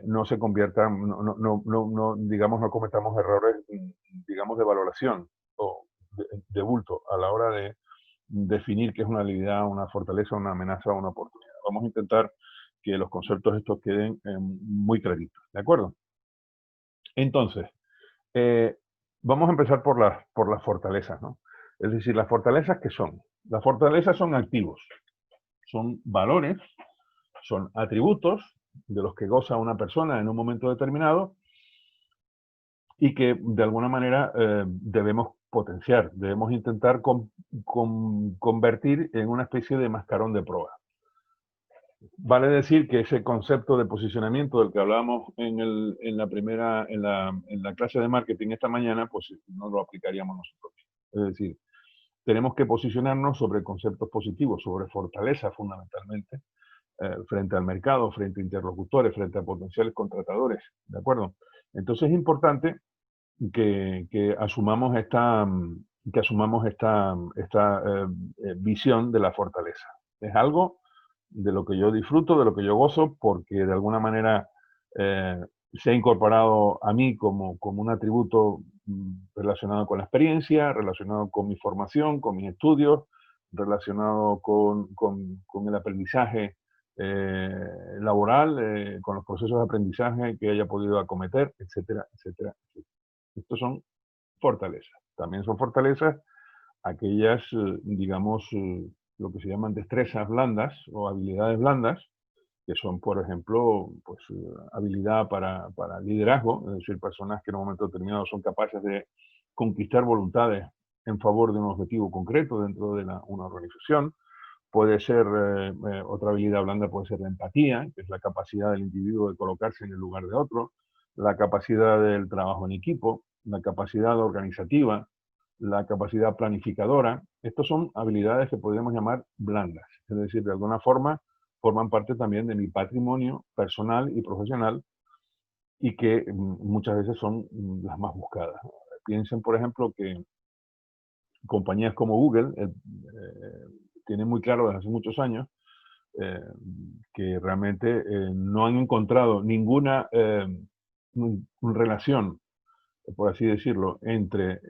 no se conviertan, digamos, no cometamos errores, digamos, de valoración o de bulto a la hora de definir qué es una debilidad, una fortaleza, una amenaza o una oportunidad. Vamos a intentar que los conceptos estos queden muy claritos, ¿de acuerdo? Entonces, vamos a empezar por las fortalezas, ¿no? Es decir, las fortalezas, ¿qué son? Las fortalezas son activos, son valores, son atributos de los que goza una persona en un momento determinado y que de alguna manera debemos potenciar, debemos intentar convertir en una especie de mascarón de proa. Vale decir que ese concepto de posicionamiento del que hablábamos en la clase de marketing esta mañana, pues no lo aplicaríamos nosotros. Es decir, tenemos que posicionarnos sobre conceptos positivos, sobre fortaleza fundamentalmente, frente al mercado, frente a interlocutores, frente a potenciales contratadores, ¿de acuerdo? Entonces es importante que asumamos esta visión de la fortaleza. Es algo de lo que yo disfruto, de lo que yo gozo, porque de alguna manera se ha incorporado a mí como un atributo relacionado con la experiencia, relacionado con mi formación, con mis estudios, relacionado con el aprendizaje laboral, con los procesos de aprendizaje que haya podido acometer, etcétera, etcétera, etcétera. Estos son fortalezas. También son fortalezas aquellas, digamos, lo que se llaman destrezas blandas o habilidades blandas, que son, por ejemplo, pues, habilidad para liderazgo, es decir, personas que en un momento determinado son capaces de conquistar voluntades en favor de un objetivo concreto dentro de una organización. Puede ser, otra habilidad blanda puede ser la empatía, que es la capacidad del individuo de colocarse en el lugar de otro, la capacidad del trabajo en equipo, la capacidad organizativa, la capacidad planificadora. Estas son habilidades que podríamos llamar blandas, es decir, de alguna forma forman parte también de mi patrimonio personal y profesional y que muchas veces son las más buscadas. Piensen, por ejemplo, que compañías como Google tienen muy claro desde hace muchos años eh, que realmente no han encontrado ninguna relación, por así decirlo, entre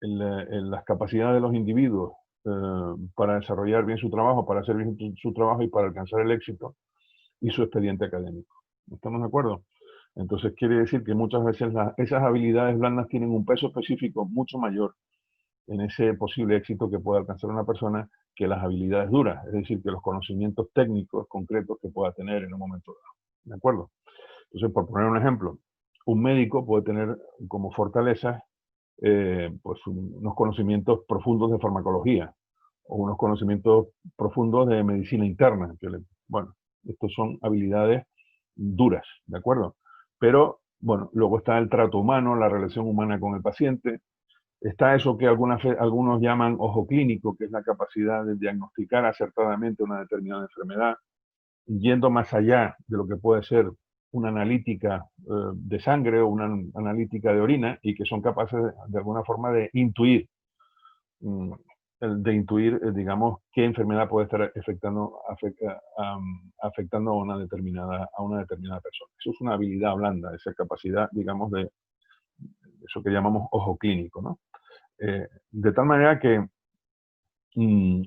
las capacidades de los individuos para desarrollar bien su trabajo, para hacer bien su trabajo y para alcanzar el éxito y su expediente académico. ¿Estamos de acuerdo? Entonces quiere decir que muchas veces esas habilidades blandas tienen un peso específico mucho mayor en ese posible éxito que pueda alcanzar una persona que las habilidades duras, es decir, que los conocimientos técnicos concretos que pueda tener en un momento dado. ¿De acuerdo? Entonces, por poner un ejemplo, un médico puede tener como fortaleza pues unos conocimientos profundos de farmacología o unos conocimientos profundos de medicina interna. Bueno, estos son habilidades duras, ¿de acuerdo? Pero, bueno, luego está el trato humano, la relación humana con el paciente. Está eso que algunos llaman ojo clínico, que es la capacidad de diagnosticar acertadamente una determinada enfermedad, yendo más allá de lo que puede ser una analítica de sangre o una analítica de orina, y que son capaces de alguna forma de intuir, digamos, qué enfermedad puede estar afectando a una determinada persona. Eso es una habilidad blanda, esa capacidad, digamos, de eso que llamamos ojo clínico, ¿no? De tal manera que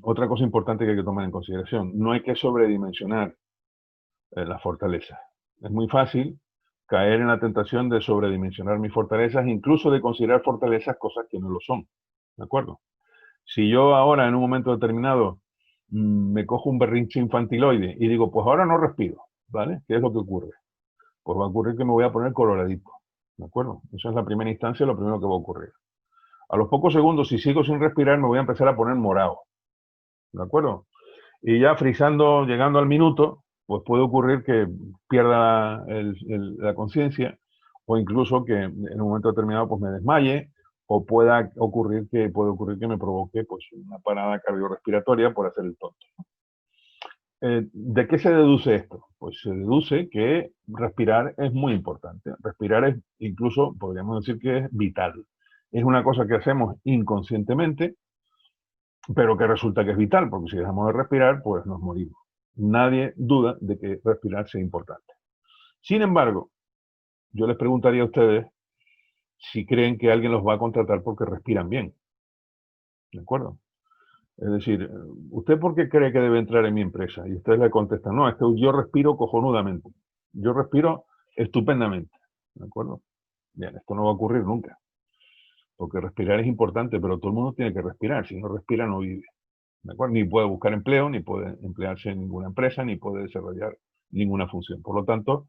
otra cosa importante que hay que tomar en consideración, no hay que sobredimensionar las fortalezas. Es muy fácil caer en la tentación de sobredimensionar mis fortalezas, incluso de considerar fortalezas cosas que no lo son. ¿De acuerdo? Si yo ahora en un momento determinado me cojo un berrinche infantiloide y digo, pues ahora no respiro, ¿vale? ¿Qué es lo que ocurre? Pues va a ocurrir que me voy a poner coloradito. ¿De acuerdo? Eso es la primera instancia, lo primero que va a ocurrir. A los pocos segundos, si sigo sin respirar, me voy a empezar a poner morado. ¿De acuerdo? Y ya frisando, llegando al minuto, pues puede ocurrir que pierda la conciencia o incluso que en un momento determinado pues me desmaye o puede ocurrir que me provoque pues una parada cardiorrespiratoria por hacer el tonto. ¿De qué se deduce esto? Pues se deduce que respirar es muy importante. Respirar es incluso, podríamos decir que es vital. Es una cosa que hacemos inconscientemente, pero que resulta que es vital, porque si dejamos de respirar, pues nos morimos. Nadie duda de que respirar sea importante. Sin embargo, yo les preguntaría a ustedes si creen que alguien los va a contratar porque respiran bien. ¿De acuerdo? Es decir, ¿usted por qué cree que debe entrar en mi empresa? Y ustedes le contestan, no, es que yo respiro cojonudamente. Yo respiro estupendamente. ¿De acuerdo? Bien, esto no va a ocurrir nunca. Porque respirar es importante, pero todo el mundo tiene que respirar. Si no respira, no vive. ¿De acuerdo? Ni puede buscar empleo, ni puede emplearse en ninguna empresa, ni puede desarrollar ninguna función. Por lo tanto,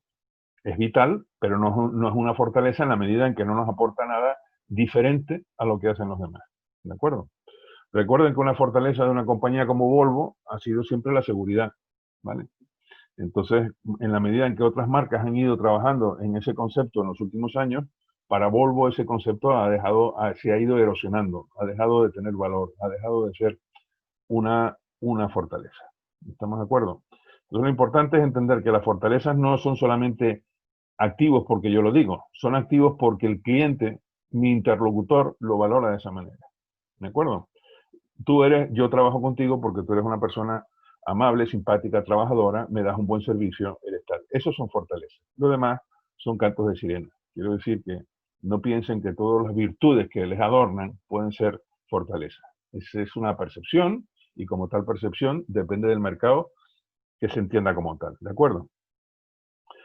es vital, pero no es una fortaleza en la medida en que no nos aporta nada diferente a lo que hacen los demás. ¿De acuerdo? Recuerden que una fortaleza de una compañía como Volvo ha sido siempre la seguridad. ¿Vale? Entonces, en la medida en que otras marcas han ido trabajando en ese concepto en los últimos años, para Volvo ese concepto se ha ido erosionando, ha dejado de tener valor, ha dejado de ser una fortaleza. ¿Estamos de acuerdo? Entonces, lo importante es entender que las fortalezas no son solamente activos porque yo lo digo, son activos porque el cliente, mi interlocutor, lo valora de esa manera. ¿De acuerdo? Yo trabajo contigo porque tú eres una persona amable, simpática, trabajadora, me das un buen servicio, eres tal. Esos son fortalezas. Lo demás son cantos de sirena. Quiero decir que no piensen que todas las virtudes que les adornan pueden ser fortalezas. Esa es una percepción y como tal percepción depende del mercado que se entienda como tal. ¿De acuerdo?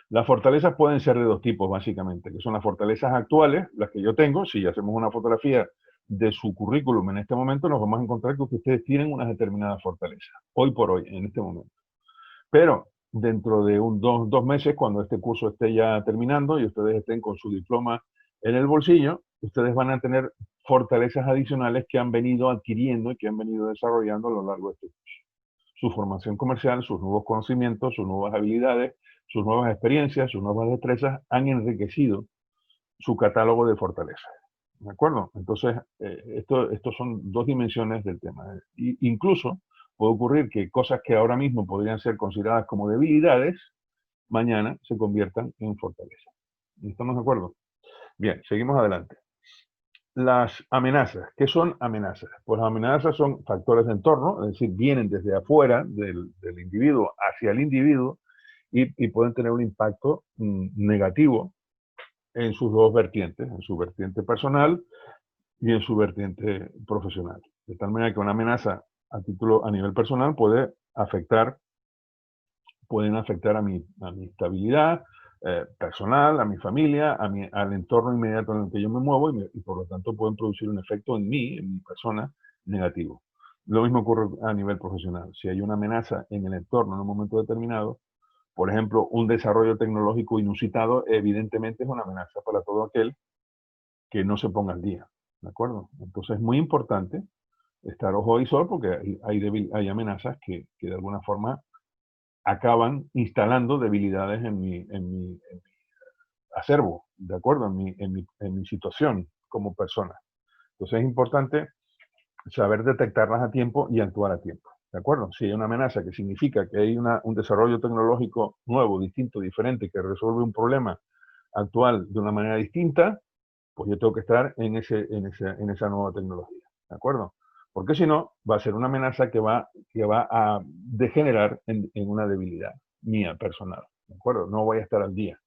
Las fortalezas pueden ser de dos tipos, básicamente, que son las fortalezas actuales, las que yo tengo. Si hacemos una fotografía de su currículum en este momento, nos vamos a encontrar que ustedes tienen unas determinadas fortalezas, hoy por hoy, en este momento. Pero dentro de dos meses, cuando este curso esté ya terminando y ustedes estén con su diploma en el bolsillo, ustedes van a tener fortalezas adicionales que han venido adquiriendo y que han venido desarrollando a lo largo de este curso. Su formación comercial, sus nuevos conocimientos, sus nuevas habilidades, sus nuevas experiencias, sus nuevas destrezas han su catálogo de fortalezas. ¿De acuerdo? Entonces, estos son dos dimensiones del tema. Incluso puede ocurrir que cosas que ahora mismo podrían ser consideradas como debilidades, mañana se conviertan en fortaleza. ¿Estamos de acuerdo? Bien, seguimos adelante. Las amenazas. ¿Qué son amenazas? Pues las amenazas son factores de entorno, es decir, vienen desde afuera del individuo hacia el individuo y pueden tener un impacto negativo en sus dos vertientes, en su vertiente personal y en su vertiente profesional. De tal manera que una amenaza a nivel personal pueden afectar a mi estabilidad personal, a mi familia, al entorno inmediato en el que yo me muevo y por lo tanto pueden producir un efecto en mi persona, negativo. Lo mismo ocurre a nivel profesional. Si hay una amenaza en el entorno en un momento determinado, por ejemplo, un desarrollo tecnológico inusitado, evidentemente es una amenaza para todo aquel que no se ponga al día. ¿De acuerdo? Entonces es muy importante estar ojo y sol porque hay amenazas que de alguna forma acaban instalando debilidades en mi acervo, ¿de acuerdo? En mi situación como persona. Entonces es importante saber detectarlas a tiempo y actuar a tiempo. ¿De acuerdo? Si hay una amenaza que significa que hay un desarrollo tecnológico nuevo, distinto, diferente, que resuelve un problema actual de una manera distinta, pues yo tengo que estar en esa nueva tecnología. ¿De acuerdo? Porque si no, va a ser una amenaza que va a degenerar en una debilidad mía personal. ¿De acuerdo? No voy a estar al día,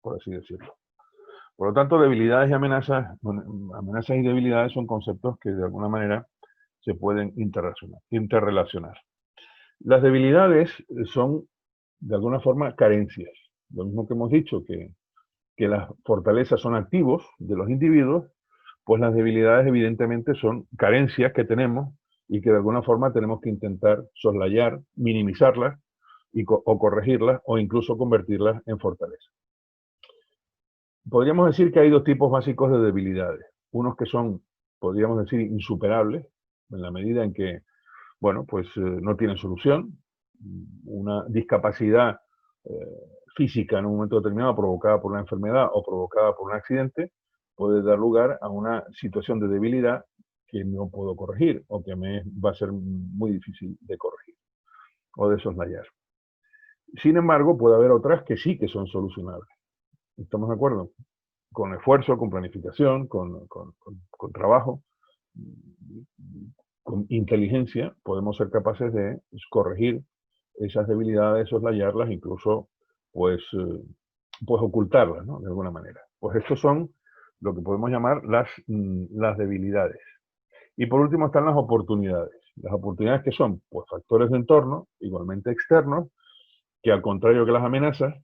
por así decirlo. Por lo tanto, debilidades y amenazas y debilidades son conceptos que de alguna manera se pueden interrelacionar. Las debilidades son, de alguna forma, carencias. Lo mismo que hemos dicho, que las fortalezas son activos de los individuos, pues las debilidades evidentemente son carencias que tenemos y que de alguna forma tenemos que intentar soslayar, minimizarlas o corregirlas o incluso convertirlas en fortalezas. Podríamos decir que hay dos tipos básicos de debilidades. Unos que son, podríamos decir, insuperables, en la medida en que, bueno, pues no tienen solución. Una discapacidad física en un momento determinado provocada por una enfermedad o provocada por un accidente puede dar lugar a una situación de debilidad que no puedo corregir o que me va a ser muy difícil de corregir o de soslayar. Sin embargo, puede haber otras que sí que son solucionables. ¿Estamos de acuerdo? Con esfuerzo, con planificación, con trabajo, con inteligencia, podemos ser capaces de corregir esas debilidades, soslayarlas, incluso pues ocultarlas, ¿no? De alguna manera. Pues estos son lo que podemos llamar las debilidades. Y por último están las oportunidades. Las oportunidades que son pues factores de entorno, igualmente externos, que al contrario que las amenazas,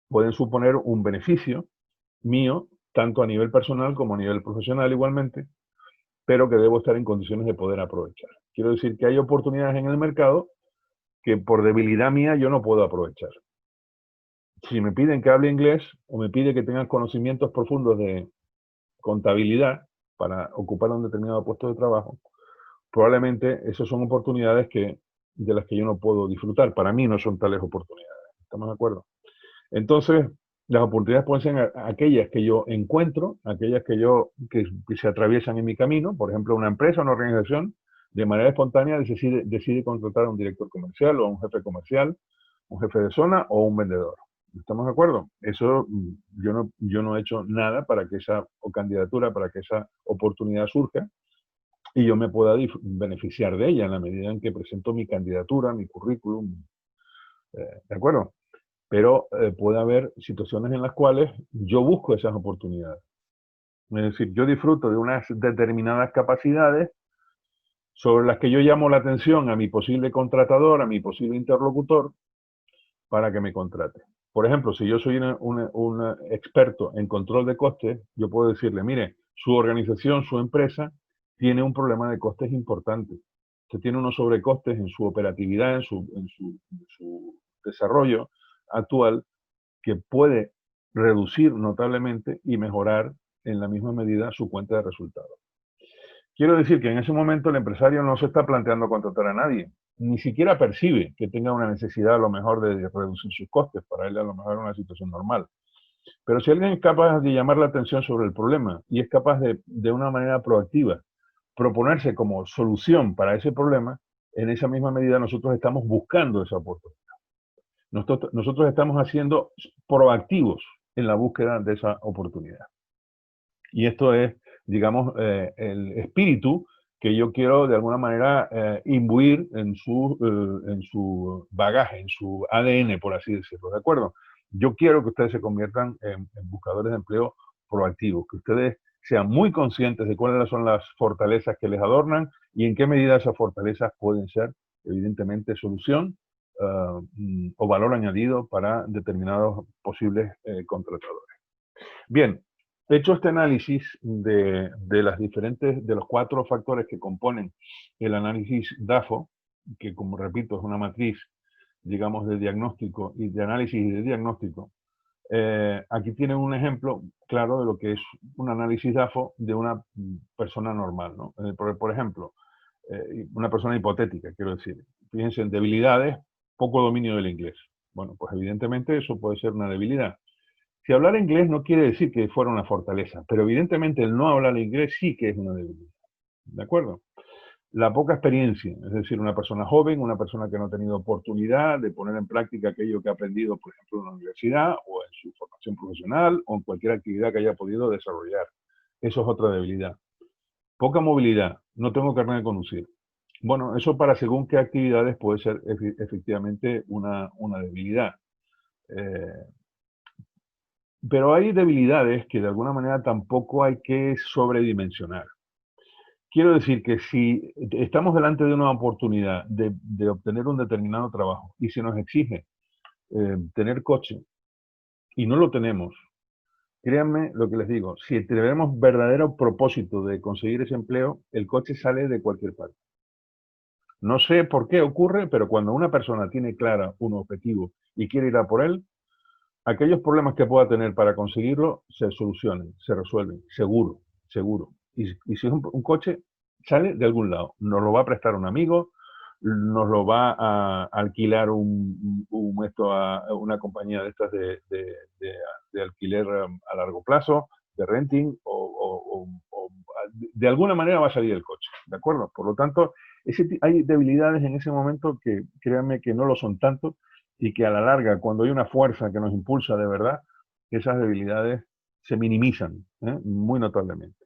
pueden suponer un beneficio mío, tanto a nivel personal como a nivel profesional igualmente, pero que debo estar en condiciones de poder aprovechar. Quiero decir que hay oportunidades en el mercado que por debilidad mía yo no puedo aprovechar. Si me piden que hable inglés o me pide que tenga conocimientos profundos de contabilidad para ocupar un determinado puesto de trabajo, probablemente esas son oportunidades de las que yo no puedo disfrutar. Para mí no son tales oportunidades. ¿Estamos de acuerdo? Entonces, las oportunidades pueden ser aquellas que yo encuentro, aquellas que se atraviesan en mi camino. Por ejemplo, una empresa, una organización, de manera espontánea decide contratar a un director comercial o a un jefe comercial, un jefe de zona o un vendedor. ¿Estamos de acuerdo? Eso yo no he hecho nada para que esa candidatura, para que esa oportunidad surja y yo me pueda beneficiar de ella en la medida en que presento mi candidatura, mi currículum. ¿De acuerdo? Pero puede haber situaciones en las cuales yo busco esas oportunidades. Es decir, yo disfruto de unas determinadas capacidades sobre las que yo llamo la atención a mi posible contratador, a mi posible interlocutor, para que me contrate. Por ejemplo, si yo soy un experto en control de costes, yo puedo decirle, mire, su organización, su empresa, tiene un problema de costes importante. Usted tiene unos sobrecostes en su operatividad, en su desarrollo actual, que puede reducir notablemente y mejorar en la misma medida su cuenta de resultados. Quiero decir que en ese momento el empresario no se está planteando contratar a nadie, ni siquiera percibe que tenga una necesidad a lo mejor de reducir sus costes, para él a lo mejor es una situación normal. Pero si alguien es capaz de llamar la atención sobre el problema y es capaz de una manera proactiva proponerse como solución para ese problema, en esa misma medida nosotros estamos buscando esa oportunidad. Nosotros estamos haciendo proactivos en la búsqueda de esa oportunidad. Y esto es, digamos, el espíritu que yo quiero de alguna manera imbuir en su bagaje, en su ADN, por así decirlo, ¿de acuerdo? Yo quiero que ustedes se conviertan en buscadores de empleo proactivos, que ustedes sean muy conscientes de cuáles son las fortalezas que les adornan y en qué medida esas fortalezas pueden ser, evidentemente, solución o valor añadido para determinados posibles contratadores. Bien, hecho este análisis de los 4 factores que componen el análisis DAFO, que como repito es una matriz, digamos, de diagnóstico y de análisis y de diagnóstico, aquí tienen un ejemplo claro de lo que es un análisis DAFO de una persona normal, ¿no? Por ejemplo, una persona hipotética, quiero decir. Fíjense en debilidades, poco dominio del inglés. Bueno, pues evidentemente eso puede ser una debilidad. Si hablar inglés no quiere decir que fuera una fortaleza, pero evidentemente el no hablar inglés sí que es una debilidad. ¿De acuerdo? La poca experiencia, es decir, una persona joven, una persona que no ha tenido oportunidad de poner en práctica aquello que ha aprendido, por ejemplo, en la universidad o en su formación profesional o en cualquier actividad que haya podido desarrollar. Eso es otra debilidad. Poca movilidad, no tengo carnet de conducir. Bueno, eso para según qué actividades puede ser efectivamente una debilidad. Pero hay debilidades que de alguna manera tampoco hay que sobredimensionar. Quiero decir que si estamos delante de una oportunidad de obtener un determinado trabajo y se nos exige tener coche y no lo tenemos, créanme lo que les digo, si tenemos verdadero propósito de conseguir ese empleo, el coche sale de cualquier parte. No sé por qué ocurre, pero cuando una persona tiene clara un objetivo y quiere ir a por él, aquellos problemas que pueda tener para conseguirlo se solucionan, se resuelven, seguro, seguro. Y si es un coche, sale de algún lado. Nos lo va a prestar un amigo, nos lo va a alquilar a una compañía de estas de alquiler a largo plazo, de renting, o de alguna manera va a salir el coche, ¿de acuerdo? Por lo tanto, hay debilidades en ese momento que créanme que no lo son tanto, y que a la larga, cuando hay una fuerza que nos impulsa de verdad, esas debilidades se minimizan muy notablemente.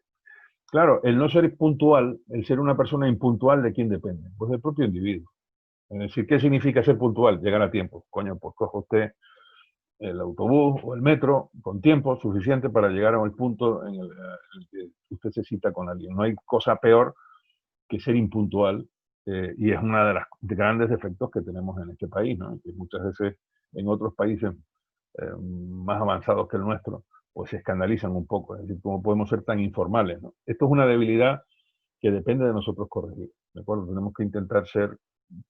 Claro, el no ser puntual, el ser una persona impuntual, ¿de quién depende? Pues del propio individuo. Es decir, ¿qué significa ser puntual? Llegar a tiempo. Coño, pues coja usted el autobús o el metro con tiempo suficiente para llegar a un punto en el que usted se cita con alguien. No hay cosa peor que ser impuntual y es uno de los grandes defectos que tenemos en este país, ¿no? Que muchas veces en otros países más avanzados que el nuestro, pues se escandalizan un poco, es decir, cómo podemos ser tan informales, ¿no? Esto es una debilidad que depende de nosotros corregir, ¿de acuerdo? Tenemos que intentar ser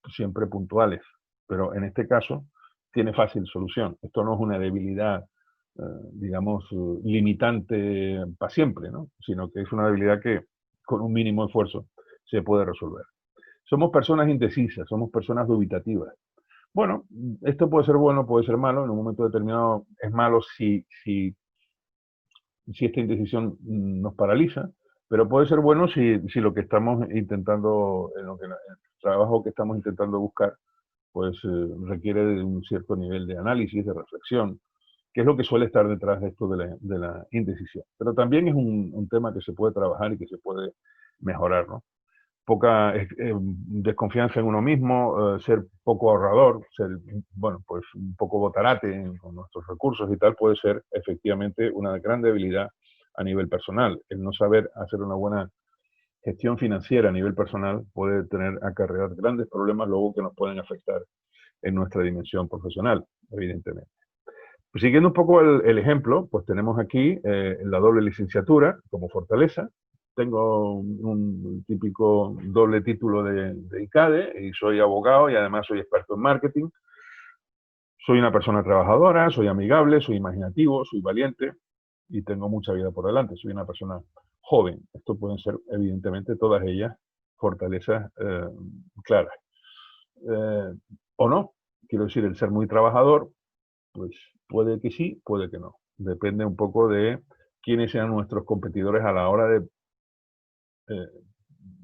siempre puntuales, pero en este caso tiene fácil solución. Esto no es una debilidad, digamos, limitante para siempre, ¿no? Sino que es una debilidad que con un mínimo esfuerzo se puede resolver. Somos personas indecisas, somos personas dubitativas. Bueno, esto puede ser bueno, puede ser malo, en un momento determinado es malo si esta indecisión nos paraliza, pero puede ser bueno si lo que estamos intentando, el trabajo que estamos intentando buscar, pues requiere de un cierto nivel de análisis, de reflexión, que es lo que suele estar detrás de esto de la indecisión. Pero también es un tema que se puede trabajar y que se puede mejorar, ¿no? Poca desconfianza en uno mismo, ser poco ahorrador, ser, bueno, pues un poco botarate con nuestros recursos y tal, puede ser efectivamente una gran debilidad a nivel personal. El no saber hacer una buena gestión financiera a nivel personal puede acarrear grandes problemas luego que nos pueden afectar en nuestra dimensión profesional, evidentemente. Pues siguiendo un poco el ejemplo, pues tenemos aquí la doble licenciatura como fortaleza. Tengo un típico doble título de ICADE y soy abogado y además soy experto en marketing. Soy una persona trabajadora, soy amigable, soy imaginativo, soy valiente y tengo mucha vida por delante. Soy una persona joven. Esto pueden ser, evidentemente, todas ellas fortalezas claras. O no. Quiero decir, el ser muy trabajador, pues puede que sí, puede que no. Depende un poco de quiénes sean nuestros competidores a la hora de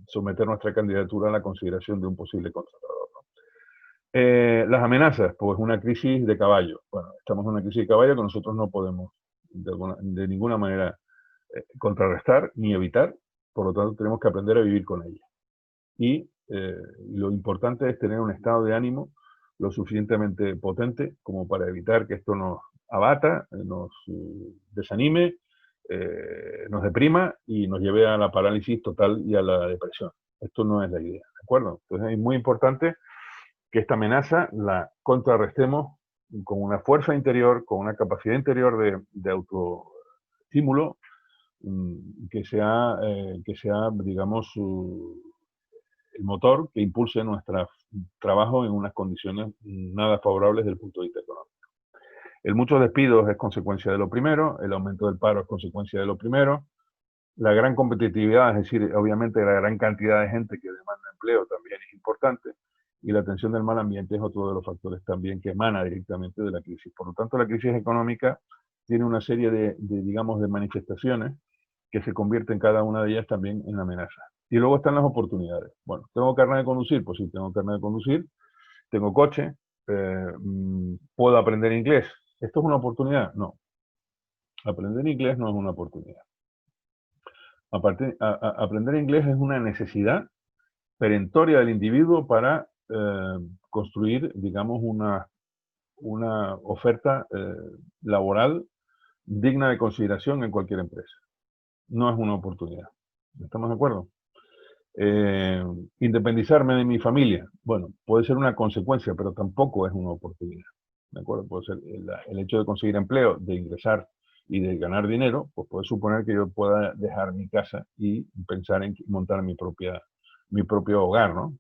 someter nuestra candidatura a la consideración de un posible contratador, ¿no? Las amenazas, pues una crisis de caballo. Bueno, estamos en una crisis de caballo que nosotros no podemos de ninguna manera contrarrestar ni evitar, por lo tanto tenemos que aprender a vivir con ella. Y lo importante es tener un estado de ánimo lo suficientemente potente como para evitar que esto nos abata, nos desanime, nos deprima y nos lleve a la parálisis total y a la depresión. Esto no es la idea, ¿de acuerdo? Entonces es muy importante que esta amenaza la contrarrestemos con una fuerza interior, con una capacidad interior de autoestímulo, que sea, digamos, el motor que impulse nuestro trabajo en unas condiciones nada favorables desde el punto de vista económico. El muchos despidos es consecuencia de lo primero, el aumento del paro es consecuencia de lo primero, la gran competitividad, es decir, obviamente la gran cantidad de gente que demanda empleo también es importante, y la atención del mal ambiente es otro de los factores también que emana directamente de la crisis. Por lo tanto, la crisis económica tiene una serie digamos, de manifestaciones que se convierten cada una de ellas también en amenaza. Y luego están las oportunidades. Bueno, ¿tengo carnet de conducir? Pues sí, tengo carnet de conducir, tengo coche, ¿puedo aprender inglés? ¿Esto es una oportunidad? No. Aprender inglés no es una oportunidad. Aprender inglés es una necesidad perentoria del individuo para construir, digamos, una oferta laboral digna de consideración en cualquier empresa. No es una oportunidad. ¿Estamos de acuerdo? Independizarme de mi familia, bueno, puede ser una consecuencia, pero tampoco es una oportunidad. ¿De acuerdo? Puede ser el hecho de conseguir empleo, de ingresar y de ganar dinero, pues puede suponer que yo pueda dejar mi casa y pensar en montar mi propio hogar, ¿no?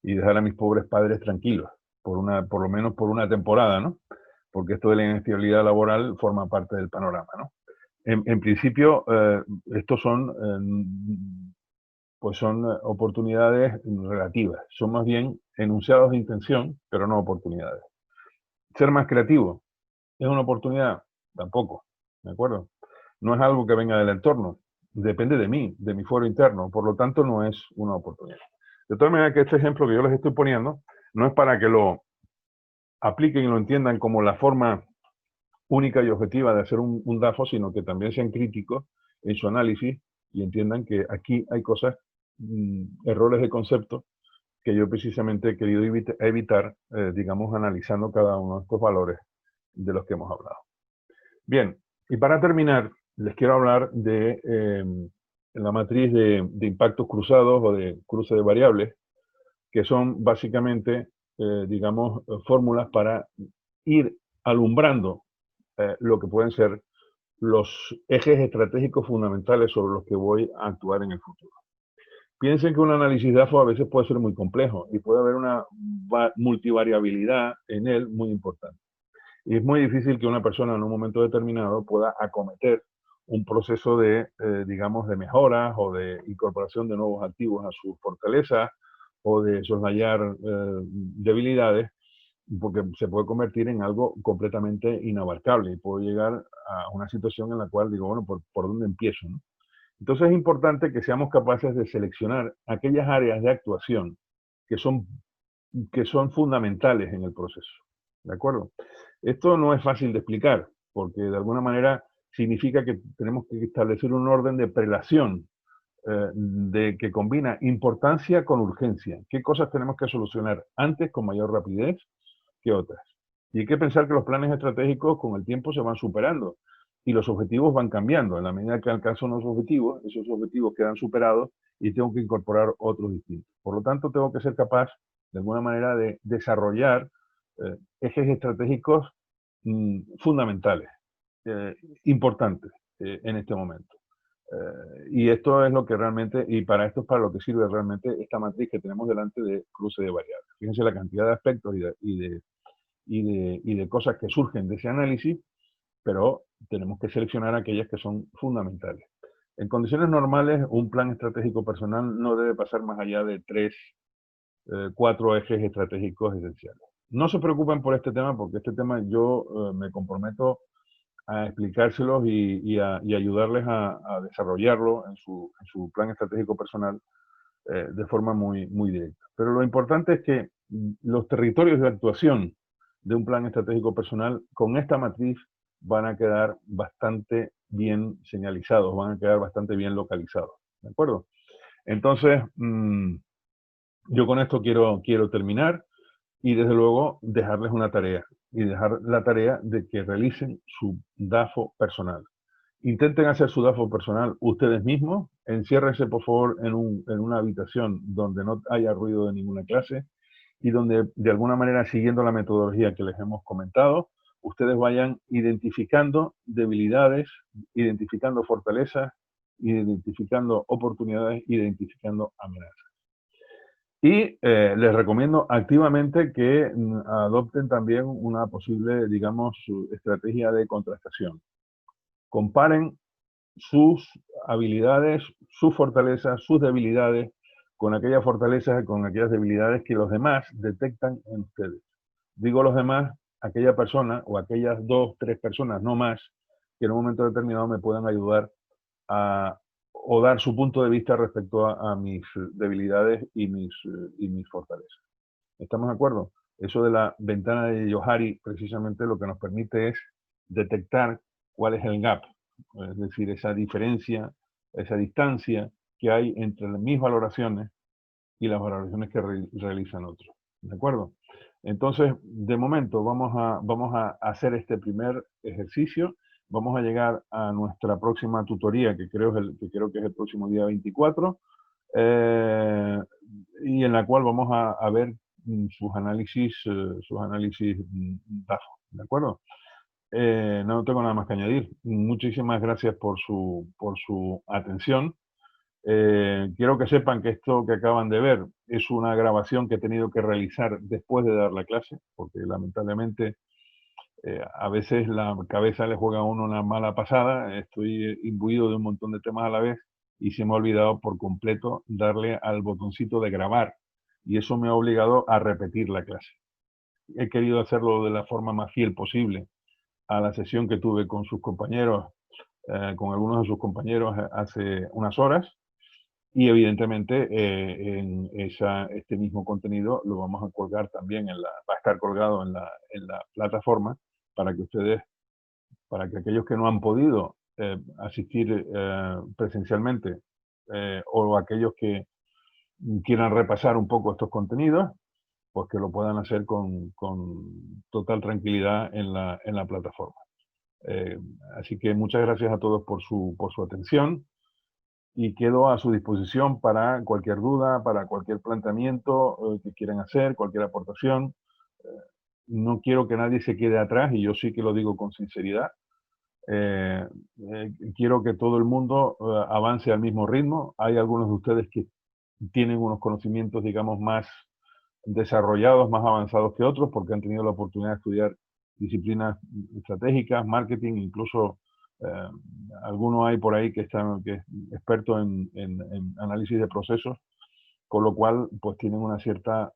Y dejar a mis pobres padres tranquilos, por lo menos por una temporada, ¿no? Porque esto de la inestabilidad laboral forma parte del panorama, ¿no? En principio, estos son oportunidades relativas, son más bien enunciados de intención, pero no oportunidades. Ser más creativo, ¿es una oportunidad? Tampoco, ¿de acuerdo? No es algo que venga del entorno, depende de mí, de mi fuero interno, por lo tanto no es una oportunidad. De todas maneras que este ejemplo que yo les estoy poniendo no es para que lo apliquen y lo entiendan como la forma única y objetiva de hacer un DAFO, sino que también sean críticos en su análisis y entiendan que aquí hay cosas, errores de concepto que yo precisamente he querido evitar, digamos, analizando cada uno de estos valores de los que hemos hablado. Bien, y para terminar, les quiero hablar de la matriz de impactos cruzados o de cruce de variables, que son básicamente, digamos, fórmulas para ir alumbrando lo que pueden ser los ejes estratégicos fundamentales sobre los que voy a actuar en el futuro. Piensen que un análisis de AFO a veces puede ser muy complejo y puede haber una multivariabilidad en él muy importante. Y es muy difícil que una persona en un momento determinado pueda acometer un proceso digamos, de mejoras o de incorporación de nuevos activos a sus fortalezas o de soslayar debilidades, porque se puede convertir en algo completamente inabarcable y puedo llegar a una situación en la cual digo, bueno, ¿por dónde empiezo, no? Entonces es importante que seamos capaces de seleccionar aquellas áreas de actuación que son fundamentales en el proceso. ¿De acuerdo? Esto no es fácil de explicar, porque de alguna manera significa que tenemos que establecer un orden de prelación que combina importancia con urgencia. ¿Qué cosas tenemos que solucionar antes con mayor rapidez que otras? Y hay que pensar que los planes estratégicos con el tiempo se van superando y los objetivos van cambiando. En la medida que alcanzo unos objetivos, esos objetivos quedan superados y tengo que incorporar otros distintos. Por lo tanto, tengo que ser capaz, de alguna manera, de desarrollar ejes estratégicos fundamentales, importantes en este momento. Y esto es lo que realmente, y para esto es para lo que sirve realmente esta matriz que tenemos delante de cruce de variables. Fíjense la cantidad de aspectos y de cosas que surgen de ese análisis, pero tenemos que seleccionar aquellas que son fundamentales. En condiciones normales, un plan estratégico personal no debe pasar más allá de 4 ejes estratégicos esenciales. No se preocupen por este tema, porque este tema yo me comprometo a explicárselos y ayudarles a desarrollarlo en su plan estratégico personal, de forma muy, muy directa. Pero lo importante es que los territorios de actuación de un plan estratégico personal con esta matriz van a quedar bastante bien señalizados, van a quedar bastante bien localizados, ¿de acuerdo? Entonces, yo con esto quiero terminar y desde luego dejarles una tarea, y dejar la tarea de que realicen su DAFO personal. Intenten hacer su DAFO personal ustedes mismos, enciérrense por favor en una habitación donde no haya ruido de ninguna clase y donde de alguna manera, siguiendo la metodología que les hemos comentado, ustedes vayan identificando debilidades, identificando fortalezas, identificando oportunidades, identificando amenazas. Y les recomiendo activamente que adopten también una posible, digamos, estrategia de contrastación. Comparen sus habilidades, sus fortalezas, sus debilidades, con aquellas fortalezas y con aquellas debilidades que los demás detectan en ustedes. Digo los demás, aquella persona o aquellas 2, 3 personas, no más, que en un momento determinado me puedan ayudar o dar su punto de vista respecto a mis debilidades y mis fortalezas. ¿Estamos de acuerdo? Eso de la ventana de Johari precisamente lo que nos permite es detectar cuál es el gap, es decir, esa diferencia, esa distancia que hay entre mis valoraciones y las valoraciones que realizan otros. ¿De acuerdo? Entonces, de momento, vamos a hacer este primer ejercicio. Vamos a llegar a nuestra próxima tutoría, que creo que es el próximo día 24, y en la cual vamos a ver sus análisis DAFO. ¿De acuerdo? No tengo nada más que añadir. Muchísimas gracias por su atención. Quiero que sepan que esto que acaban de ver es una grabación que he tenido que realizar después de dar la clase, porque lamentablemente a veces la cabeza le juega a uno una mala pasada, estoy imbuido de un montón de temas a la vez y se me ha olvidado por completo darle al botoncito de grabar y eso me ha obligado a repetir la clase. He querido hacerlo de la forma más fiel posible a la sesión que tuve con sus compañeros, con algunos de sus compañeros hace unas horas. Y evidentemente en este mismo contenido lo vamos a colgar también va a estar colgado en la plataforma para que ustedes, para que aquellos que no han podido asistir presencialmente o aquellos que quieran repasar un poco estos contenidos, pues que lo puedan hacer con total tranquilidad en la plataforma. Así que muchas gracias a todos por su atención. Y quedo a su disposición para cualquier duda, para cualquier planteamiento que quieran hacer, cualquier aportación. No quiero que nadie se quede atrás y yo sí que lo digo con sinceridad. Quiero que todo el mundo avance al mismo ritmo. Hay algunos de ustedes que tienen unos conocimientos, digamos, más desarrollados, más avanzados que otros, porque han tenido la oportunidad de estudiar disciplinas estratégicas, marketing, incluso alguno hay por ahí que es experto en análisis de procesos, con lo cual pues tienen una cierta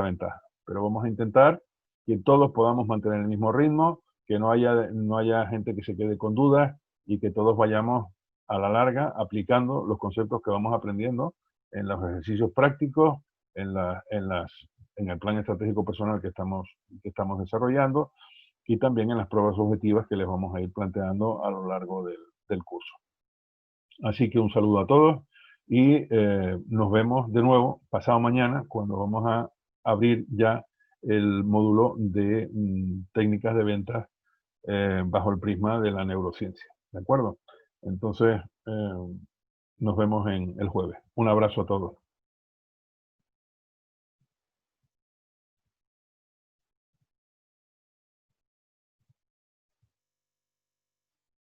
ventaja. Pero vamos a intentar que todos podamos mantener el mismo ritmo, que no haya gente que se quede con dudas y que todos vayamos a la larga aplicando los conceptos que vamos aprendiendo en los ejercicios prácticos, en el plan estratégico personal que estamos desarrollando, y también en las pruebas objetivas que les vamos a ir planteando a lo largo del curso. Así que un saludo a todos y nos vemos de nuevo pasado mañana cuando vamos a abrir ya el módulo de técnicas de ventas bajo el prisma de la neurociencia. ¿De acuerdo? Entonces, nos vemos el jueves. Un abrazo a todos.